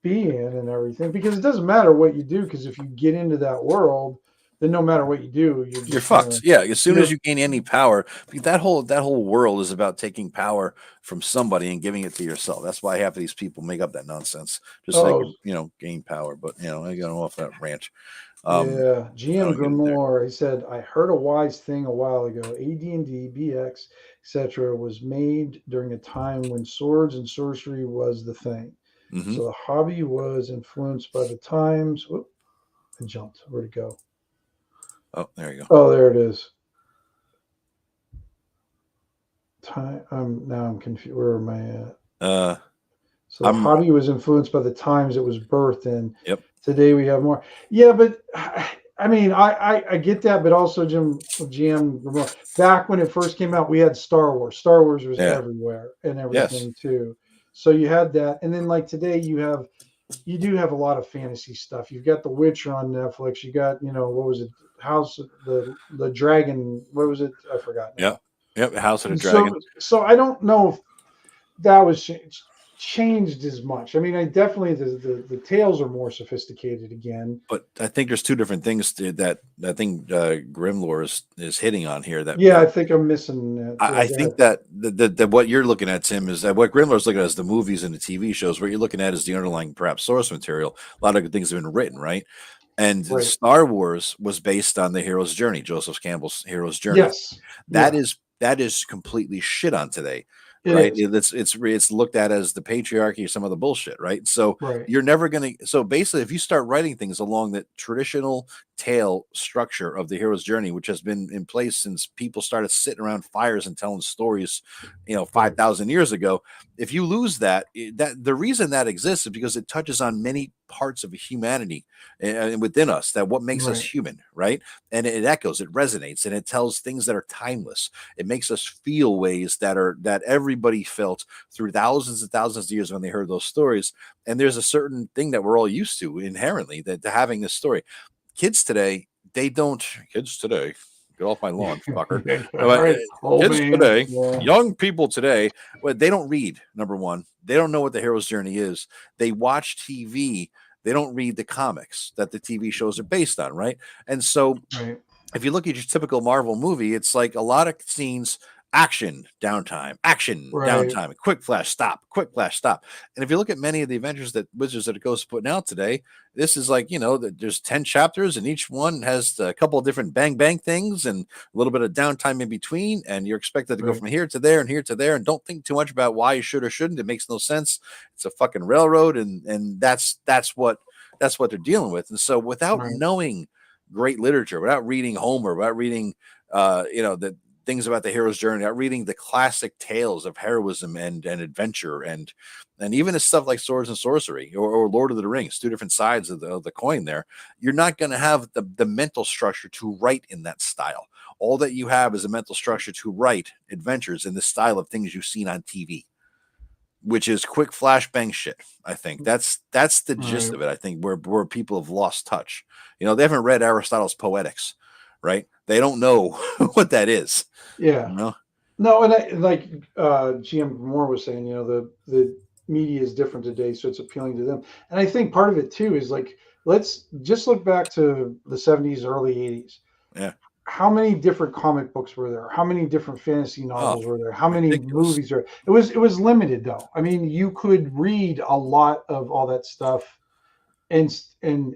be in and everything, because it doesn't matter what you do, because if you get into that world, then no matter what you do, you're fucked. Yeah, as soon as you gain any power, that whole world is about taking power from somebody and giving it to yourself. That's why half of these people make up that nonsense, just so they can, gain power. But I got off that rant. GM Grimoire, he said, I heard a wise thing a while ago. AD&D, BX, etc. was made during a time when swords and sorcery was the thing. Mm-hmm. So the hobby was influenced by the times. Whoop, I jumped. Where'd it go? Oh, there you go. Oh, there it is. Now I'm confused. Where am I at? So the hobby was influenced by the times it was birthed in. Yep. Today we have more. Yeah, but I mean, I get that, but also GM, back when it first came out, we had Star Wars. Star Wars was everywhere and everything too. So you had that, and then like today you do have a lot of fantasy stuff. You've got The Witcher on Netflix. You got, what was it? House the Dragon. What was it? I forgot. Yep. House of the Dragon. So I don't know if that was changed as much. I mean, I definitely the tales are more sophisticated again. But I think there's two different things that I think Grimlore is hitting on here. I think I'm missing that. I think that the what you're looking at, Tim, is that what Grimlore's looking at is the movies and the TV shows. What you're looking at is the underlying perhaps source material. A lot of good things have been written, right? And Star Wars was based on the hero's journey, Joseph Campbell's hero's journey. Yes, that is completely shit on today. Right, it's looked at as the patriarchy, some of the bullshit, right? So you're never gonna. So basically, if you start writing things along that traditional tale structure of the hero's journey, which has been in place since people started sitting around fires and telling stories, 5,000 years ago, if you lose that the reason that exists is because it touches on many parts of humanity and within us, that what makes us human, right? And it echoes, it resonates, and it tells things that are timeless. It makes us feel ways that everybody felt through thousands and thousands of years when they heard those stories. And there's a certain thing that we're all used to inherently, that having this story. Kids today, get off my lawn, fucker. Kids today, young people today, they don't read. Number one, they don't know what the hero's journey is. They watch TV. They don't read the comics that the TV shows are based on, right? And so if you look at your typical Marvel movie, it's like a lot of scenes, action, downtime, quick flash, stop. And if you look at many of the adventures that Wizards of the Coast putting out today, this is like, there's 10 chapters and each one has a couple of different bang things and a little bit of downtime in between, and you're expected to go from here to there and here to there, and don't think too much about why you should or shouldn't. It makes no sense. It's a fucking railroad, and that's what they're dealing with. And so without knowing great literature, without reading Homer, without reading the things about the hero's journey, out reading the classic tales of heroism and adventure, and even the stuff like swords and sorcery or Lord of the Rings, two different sides of the coin there, you're not going to have the mental structure to write in that style. All that you have is a mental structure to write adventures in the style of things you've seen on TV, which is quick flashbang shit. I think that's the gist of it. I think where people have lost touch. They haven't read Aristotle's Poetics, right? They don't know what that is. Yeah. No, and GM Moore was saying, the media is different today, so it's appealing to them. And I think part of it too is like, let's just look back to the 70s, early 80s. Yeah. How many different comic books were there? How many different fantasy novels were there? How many movies were there? It was limited though. I mean, you could read a lot of all that stuff and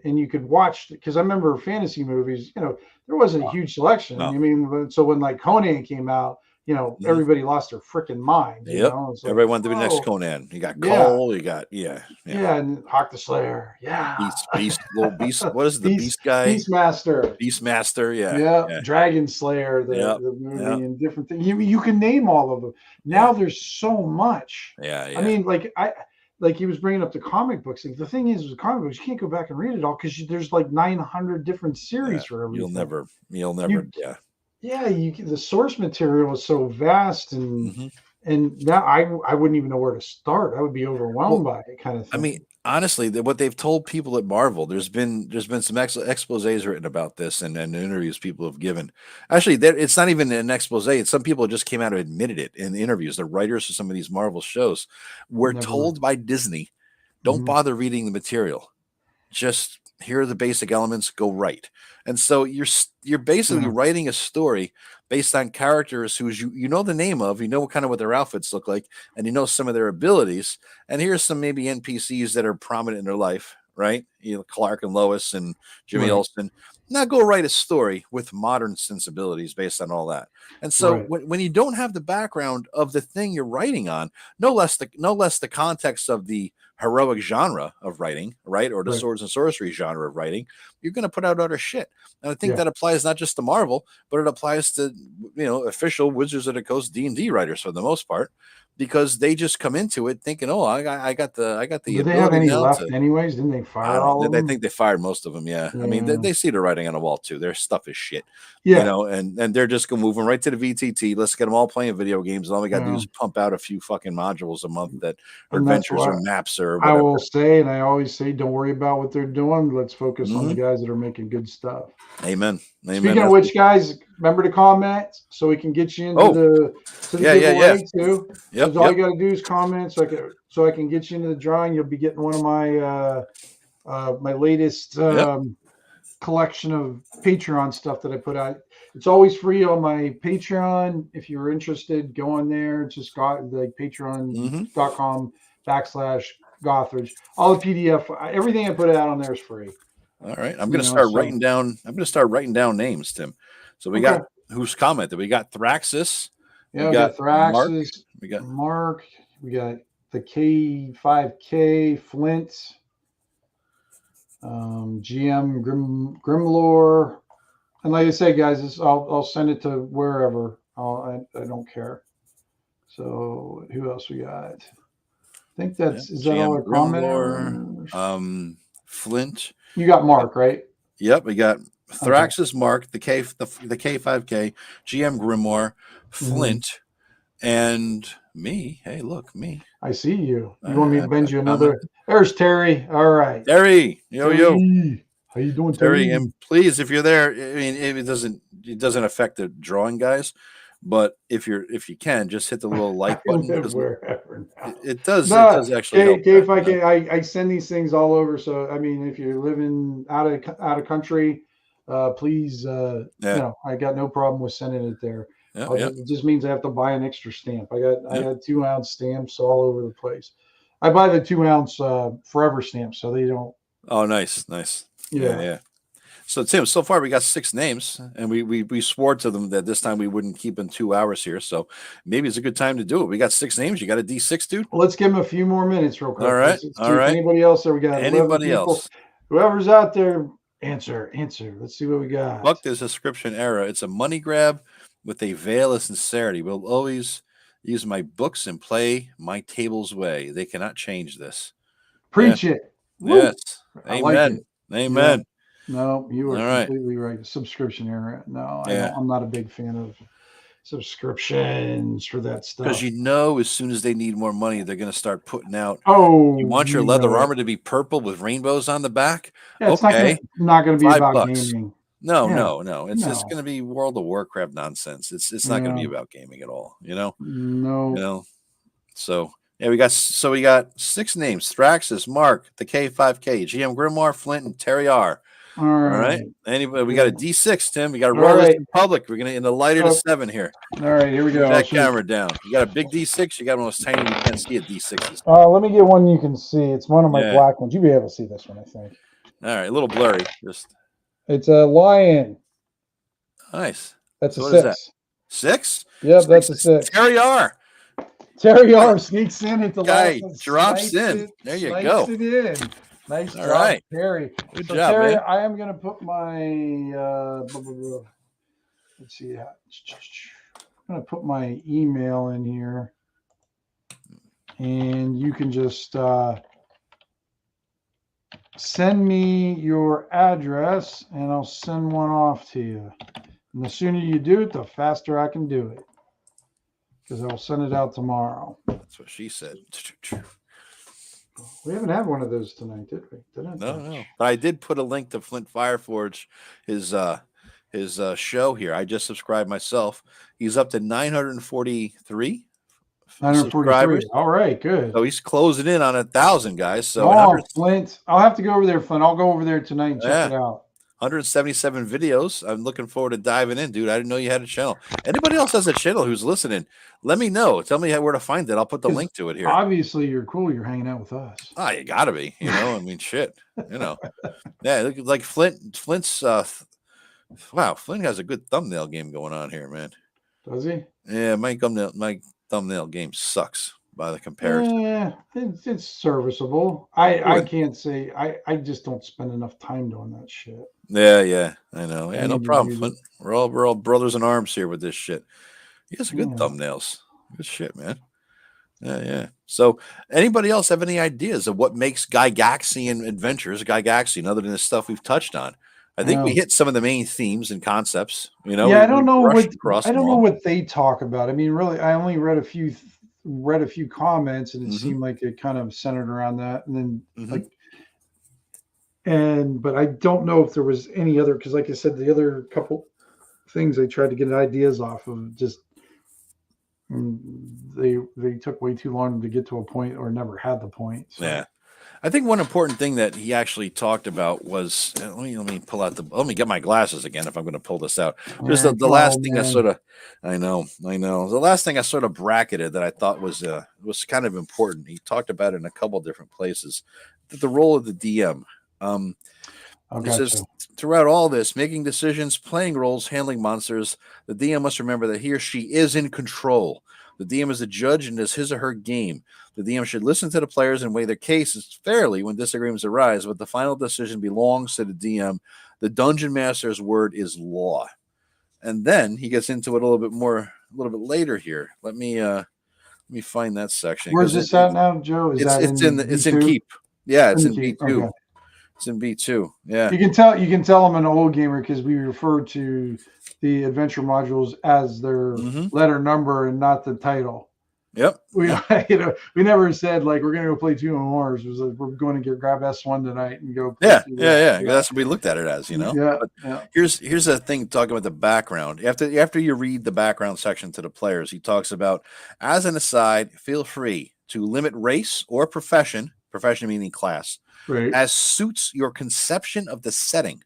you could watch, because I remember fantasy movies, there wasn't a huge selection. I mean, so when like Conan came out, you know, everybody lost their freaking mind. You know, it's everybody like, wanted to be the next Conan. You got yeah. Cole, you got and Hawk the Slayer, little beast. What is it, the Beast guy? Beastmaster, yeah. Dragon Slayer, the movie, and different things. You can name all of them. Now there's so much. I mean, like he was bringing up the comic books. Like, the thing is, with comic books, you can't go back and read it all because there's like 900 different series for everything. You'll never, the source material is so vast, and now I wouldn't even know where to start. I would be overwhelmed by it, kind of thing. I mean, honestly, what they've told people at Marvel, there's been some exposés written about this, and interviews people have given. Actually, it's not even an expose. It's some people just came out and admitted it in the interviews. The writers of some of these Marvel shows were told by Disney, don't bother reading the material. Just here are the basic elements, go write. And so you're basically writing a story based on characters who you know the name of, you know what their outfits look like, and you know some of their abilities. And here's some maybe NPCs that are prominent in their life, right? You know, Clark and Lois and Jimmy Olsen. Now go write a story with modern sensibilities based on all that. And so when you don't have the background of the thing you're writing on, no less the context of the heroic genre of writing, right? Or the swords and sorcery genre of writing, you're going to put out utter shit. And I think that applies not just to Marvel, but it applies to, you know, official Wizards of the Coast D&D writers for the most part, because they just come into it thinking, oh, I got the Did they have any left anyways? Didn't they fire all of them? I think they fired most of them. Yeah. I mean, they see the writing on the wall too. Their stuff is shit. Yeah. You know, and they're just going to move them right to the VTT. Let's get them all playing video games. And all we got to do is pump out a few fucking modules a month that are adventures or maps or whatever. I will say, and I always say, don't worry about what they're doing. Let's focus on the guys that are making good stuff. Amen. Speaking of which, guys, remember to comment so we can get you into the giveaway too. Yep. All you got to do is comment so I can get you into the drawing. You'll be getting one of my my latest collection of Patreon stuff that I put out. It's always free on my Patreon. If you're interested, go on there. It's just patreon.com/Gothridge. All the PDF, everything I put out on there is free. All right. I'm going to start writing down. I'm going to start writing down names, Tim. So we got who's commented. We got Thraxis. Yeah, we got Thraxis. We got Mark. We got the K5K Flint. GM Grimlore. And like I say, guys, I'll send it to wherever. I don't care. So who else we got? I think is that all our commenters? Flint. You got Mark, right? Yep, we got Thraxis, Mark, the K5K, GM Grimoire, Flint, and me. Hey, look, me. I see you. You want me to bend you another? There's Terry. All right. Terry. Yo. How you doing, Terry? And please, if you're there, I mean, it doesn't affect the drawing, guys. But if you can, just hit the little like button. It does actually help. K5K, I send these things all over. So I mean, if you're living out of country, please, you know, I got no problem with sending it there. It just means I have to buy an extra stamp. I got 2-ounce stamps all over the place. I buy the 2-ounce forever stamps so they don't. Oh, nice. Yeah. So Tim, so far we got 6 names, and we swore to them that this time we wouldn't keep in 2 hours here. So maybe it's a good time to do it. We got 6 names. You got a D6, dude? Well, let's give them a few more minutes, real quick. All right. Anybody else there? We got anybody else? Whoever's out there, answer. Let's see what we got. Fuck this description era. It's a money grab with a veil of sincerity. We'll always use my books and play my table's way. They cannot change this. Preach it. Yes. I Amen. like it. Amen. Yeah. No, you are completely right. Subscription era. No, I'm not a big fan of subscriptions for that stuff. Because as soon as they need more money, they're going to start putting out. Oh, you want your leather armor to be purple with rainbows on the back? Yeah, it's not going to be about gaming. No. It's just going to be World of Warcraft nonsense. It's not going to be about gaming at all. You know? No. You know. So we got 6 names: Thraxis, Mark, the K5K, GM Grimoire, Flint, and Terry R. All right. Anybody? We got a D6, Tim. We got to roll this in public. We're gonna in the lighter to 7 here. All right, here we go. That camera down. You got a big D6. You got one of those tiny. You can't see a D6. Let me get one you can see. It's one of my black ones. You'll be able to see this one, I think. All right, a little blurry. It's a lion. Nice. That's a 6. 6? Yep, that's a 6. Terry R. Terry R sneaks in at the Guy last. drops in. There you go. It in. Nice All job, right. Terry. Good job, Terry, man. I am going to put my let's see. I'm going to put my email in here, and you can just send me your address, and I'll send one off to you. And the sooner you do it, the faster I can do it, because I'll send it out tomorrow. That's what she said. We haven't had one of those tonight, did we? No. But I did put a link to Flint Fireforge, his show here. I just subscribed myself. He's up to 943 subscribers. All right, good. So he's closing in on 1,000 guys. So Flint, I'll have to go over there, Flint. I'll go over there tonight and check it out. 177 videos. I'm looking forward to diving in, dude. I didn't know you had a channel. Anybody else has a channel who's listening? Let me know. Tell me where to find it. I'll put the link to it here. Obviously, you're cool. You're hanging out with us. Ah, you gotta be. I mean, shit. Yeah. Look like Flint's. Wow, Flint has a good thumbnail game going on here, man. Does he? Yeah, my thumbnail game sucks by the comparison. Yeah, it's serviceable. I can't say I just don't spend enough time doing that shit. Yeah, I know. Yeah, no problem, Flint. We're all brothers in arms here with this shit. He has good thumbnails. Good shit, man. Yeah. So, anybody else have any ideas of what makes Gygaxian adventures Gygaxian, other than the stuff we've touched on? I think we hit some of the main themes and concepts. Yeah, I don't know what they talk about. I mean, really, I only read a few comments, and it seemed like it kind of centered around that, and then but I don't know if there was any other, because like I said, the other couple things I tried to get ideas off of, just they took way too long to get to a point, or never had the point. So. Yeah. I think one important thing that he actually talked about was, let me pull out let me get my glasses again if I'm going to pull this out. Just the last thing I know. The last thing I sort of bracketed that I thought was kind of important. He talked about it in a couple of different places. The role of the DM. He says, throughout all this, making decisions, playing roles, handling monsters, the DM must remember that he or she is in control. The DM is a judge and is his or her game. The DM should listen to the players and weigh their cases fairly when disagreements arise, but the final decision belongs to the DM. The dungeon master's word is law. And then he gets into it a little bit later here. Let me find that section. Where's this at now, Joe? It's in Keep. Yeah, it's in B2. Okay. It's in B2. Yeah. You can tell I'm an old gamer because we refer to the adventure modules as their letter number and not the title. Yep. We never said like we're going to go play 2 Moors. It was like we're going to grab S1 tonight and go play Yeah. That's what we looked at it as, But here's the thing, talking about the background. After you read the background section to the players, he talks about, as an aside, feel free to limit race or profession meaning class, as suits your conception of the setting.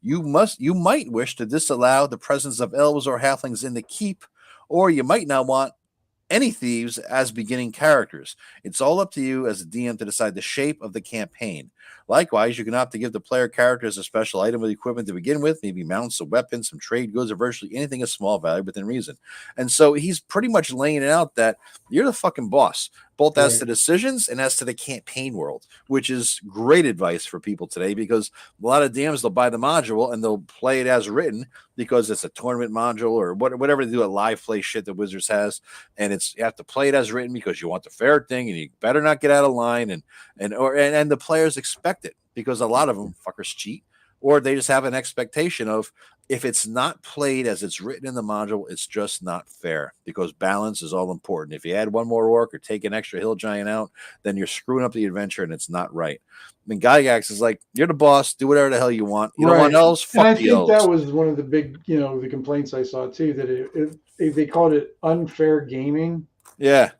You might wish to disallow the presence of elves or halflings in the keep, or you might not want any thieves as beginning characters. It's all up to you as a DM to decide the shape of the campaign. Likewise, you can opt to give the player characters a special item of equipment to begin with, maybe mounts, a weapon, some trade goods, or virtually anything of small value within reason. And so he's pretty much laying it out that you're the fucking boss, both as to decisions and as to the campaign world, which is great advice for people today, because a lot of DMs, they'll buy the module and they'll play it as written because it's a tournament module or whatever they do, a live play shit that Wizards has. And you have to play it as written because you want the fair thing and you better not get out of line. And the players expect it because a lot of them fuckers cheat, or they just have an expectation of, if it's not played as it's written in the module, it's just not fair, because balance is all important. If you add one more orc or take an extra hill giant out, then you're screwing up the adventure and it's not right. I mean, Gygax is like, you're the boss, do whatever the hell you want. You don't want elves, fuck the elves. And I think that was one of the big, the complaints I saw too, that they called it unfair gaming. Yeah.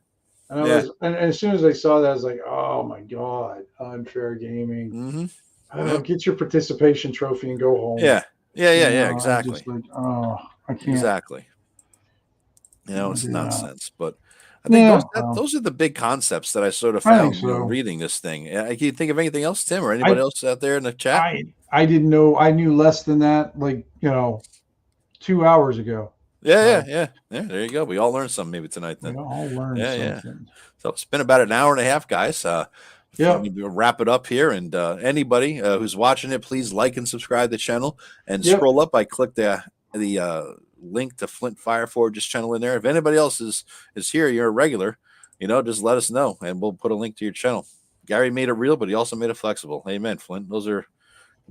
And as soon as I saw that, I was like, oh my God, unfair gaming. Get your participation trophy and go home. Yeah, exactly. Like, I can't. Exactly. It's nonsense. But I think those are the big concepts that I sort of found reading this thing. Can you think of anything else, Tim, or anybody else out there in the chat? I didn't know. I knew less than that, 2 hours ago. Yeah. There you go. We all learned something maybe tonight then. We all learned something. So it's been about an hour and a half, guys. Yeah. We'll wrap it up here. And anybody who's watching it, please like and subscribe to the channel and scroll up. I clicked the link to Flint Fire Forge's channel in there. If anybody else is here, you're a regular, just let us know and we'll put a link to your channel. Gary made it real, but he also made it flexible. Amen, Flint. Those are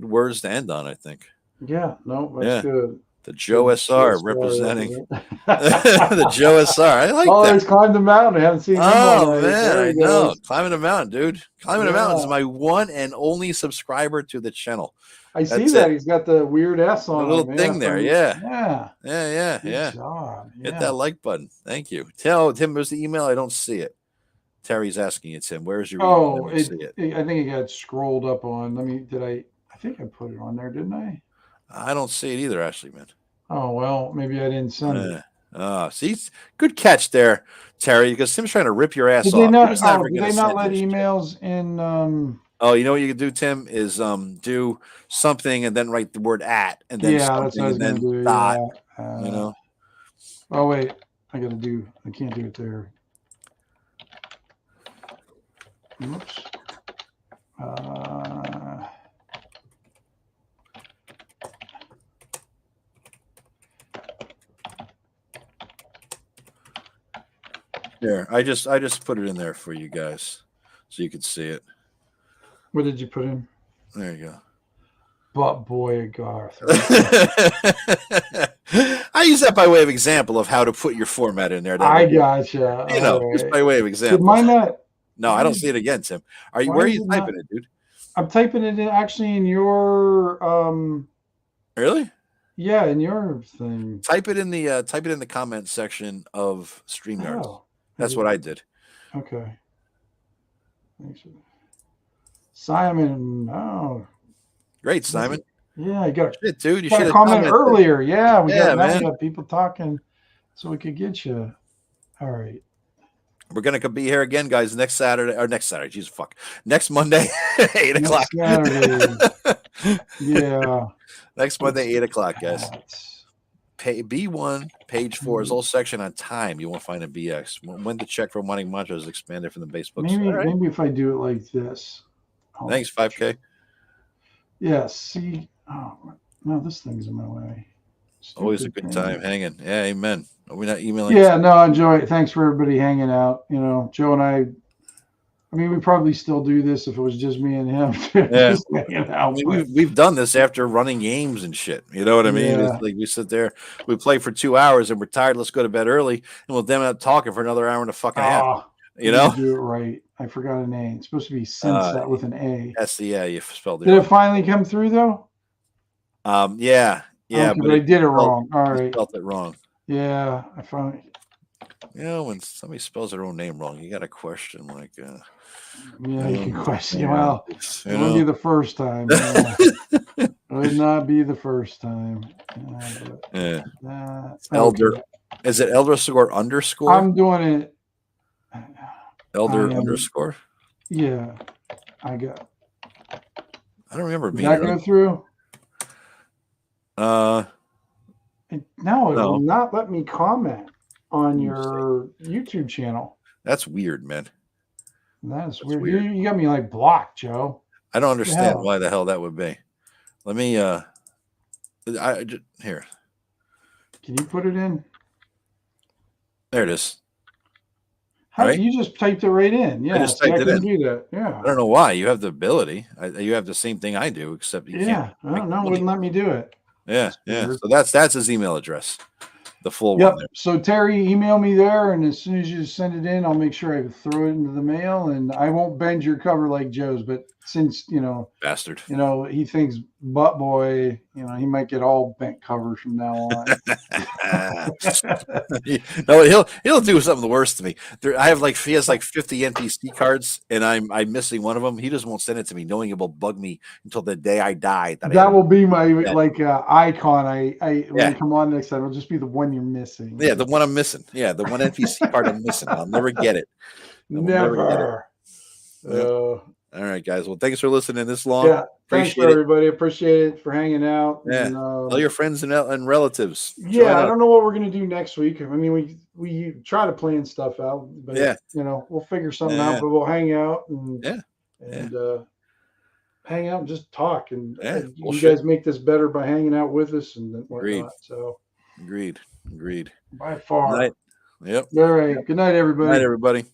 good words to end on, I think. Yeah, no, that's good. The Joe SR representing the Joe SR. I like that. Oh, he's climbed the mountain. I haven't seen him. Oh, man, I know. Climbing the mountain, dude. Climbing the mountain is my one and only subscriber to the channel. I see that. He's got the weird S on the little thing there. Yeah. Good job. Hit that like button. Thank you. Tell Tim, there's the email. I don't see it. Terry's asking it, Tim. Where's your email? I think it got scrolled up on. I think I put it on there, didn't I? I don't see it either, Ashley, man. Oh, well, maybe I didn't send it. See, good catch there, Terry, because Tim's trying to rip your ass off. Did they not let emails in? Oh, you know what you could do, Tim, is do something and then write the word at and then something and then do, dot. Oh, wait. I can't do it there. Oops. There, I just put it in there for you guys so you could see it. What did you put in? There you go. But boy, Garth. I use that by way of example of how to put your format in there. I gotcha. Just by way of example. Did mine not? No, I don't see it again, Tim. Where are you typing it, dude? I'm typing it in actually in your Really? Yeah, in your thing. Type it in the comment section of StreamYard. Oh, that's what I did. Okay. Simon. Oh. Great, Simon. Yeah, you got shit, dude. You should have commented earlier. Yeah, we got people talking, so we could get you. All right. We're gonna be here again, guys, next Saturday. Jesus fuck. Next Monday, 8 o'clock. Yeah. Next Monday, 8 o'clock, guys. B1, page 4 is all section on time. You won't find a BX. When the check for wanting mantra is expanded from the base book. Maybe if I do it like this. Thanks, 5K. Yeah, see. Oh, no, this thing's in my way. Always a good time hanging. Yeah, amen. Are we not emailing? Yeah, no, I enjoy it. Thanks for everybody hanging out. Joe and I we probably still do this if it was just me and him. Yeah. We've done this after running games and shit. You know what I mean? Yeah. It's like we sit there, we play for 2 hours and we're tired. Let's go to bed early. And we'll then end up talking for another hour and a fucking half. You know? Do it right. I forgot a name. It's supposed to be Sunset with an A. That's the you spelled it. Did it finally come through though? Yeah. But I did it wrong. All right. Spelled it wrong. Yeah, I found it. When somebody spells their own name wrong, you got to question like. Yeah, you can question. Well, it wouldn't be the first time. It would not be the first time. Elder. Okay. Is it elder underscore? I'm doing it. Elder underscore? Yeah. I don't remember being that go through? No, it will not let me comment on your YouTube channel. That's weird, man. That's weird. You got me like blocked, Joe. I don't understand why the hell that would be. Let me here. Can you put it in? There it is. Right? You just typed it right in. Yeah, I just typed it in. Do that. Yeah. I don't know why. You have the ability. You have the same thing I do, except you can't. I don't know. Wouldn't let me do it. Yeah. So that's his email address. The full one. There. So Terry, email me there, and as soon as you send it in, I'll make sure I throw it into the mail, and I won't bend your cover like Joe's. But since bastard, he thinks butt boy, he might get all bent covers from now on. No, he'll do something worse to me. He has like 50 NPC cards, and I'm missing one of them. He just won't send it to me, knowing it will bug me until the day I die. That will be my icon. When I come on next time, it'll just be the one you're missing. Yeah, the one I'm missing. Yeah, the one NPC card I'm missing. I'll never get it. Never. All right, guys. Well, thanks for listening this long. Yeah, thanks for everybody. Appreciate it for hanging out. Yeah, and, tell your friends and relatives. Yeah, I don't know what we're gonna do next week. I mean, we try to plan stuff out, but we'll figure something out. But we'll hang out and hang out and just talk. And you guys make this better by hanging out with us and whatnot. Agreed. So agreed. By far. Yep. All right. Good night, everybody. Good night, everybody.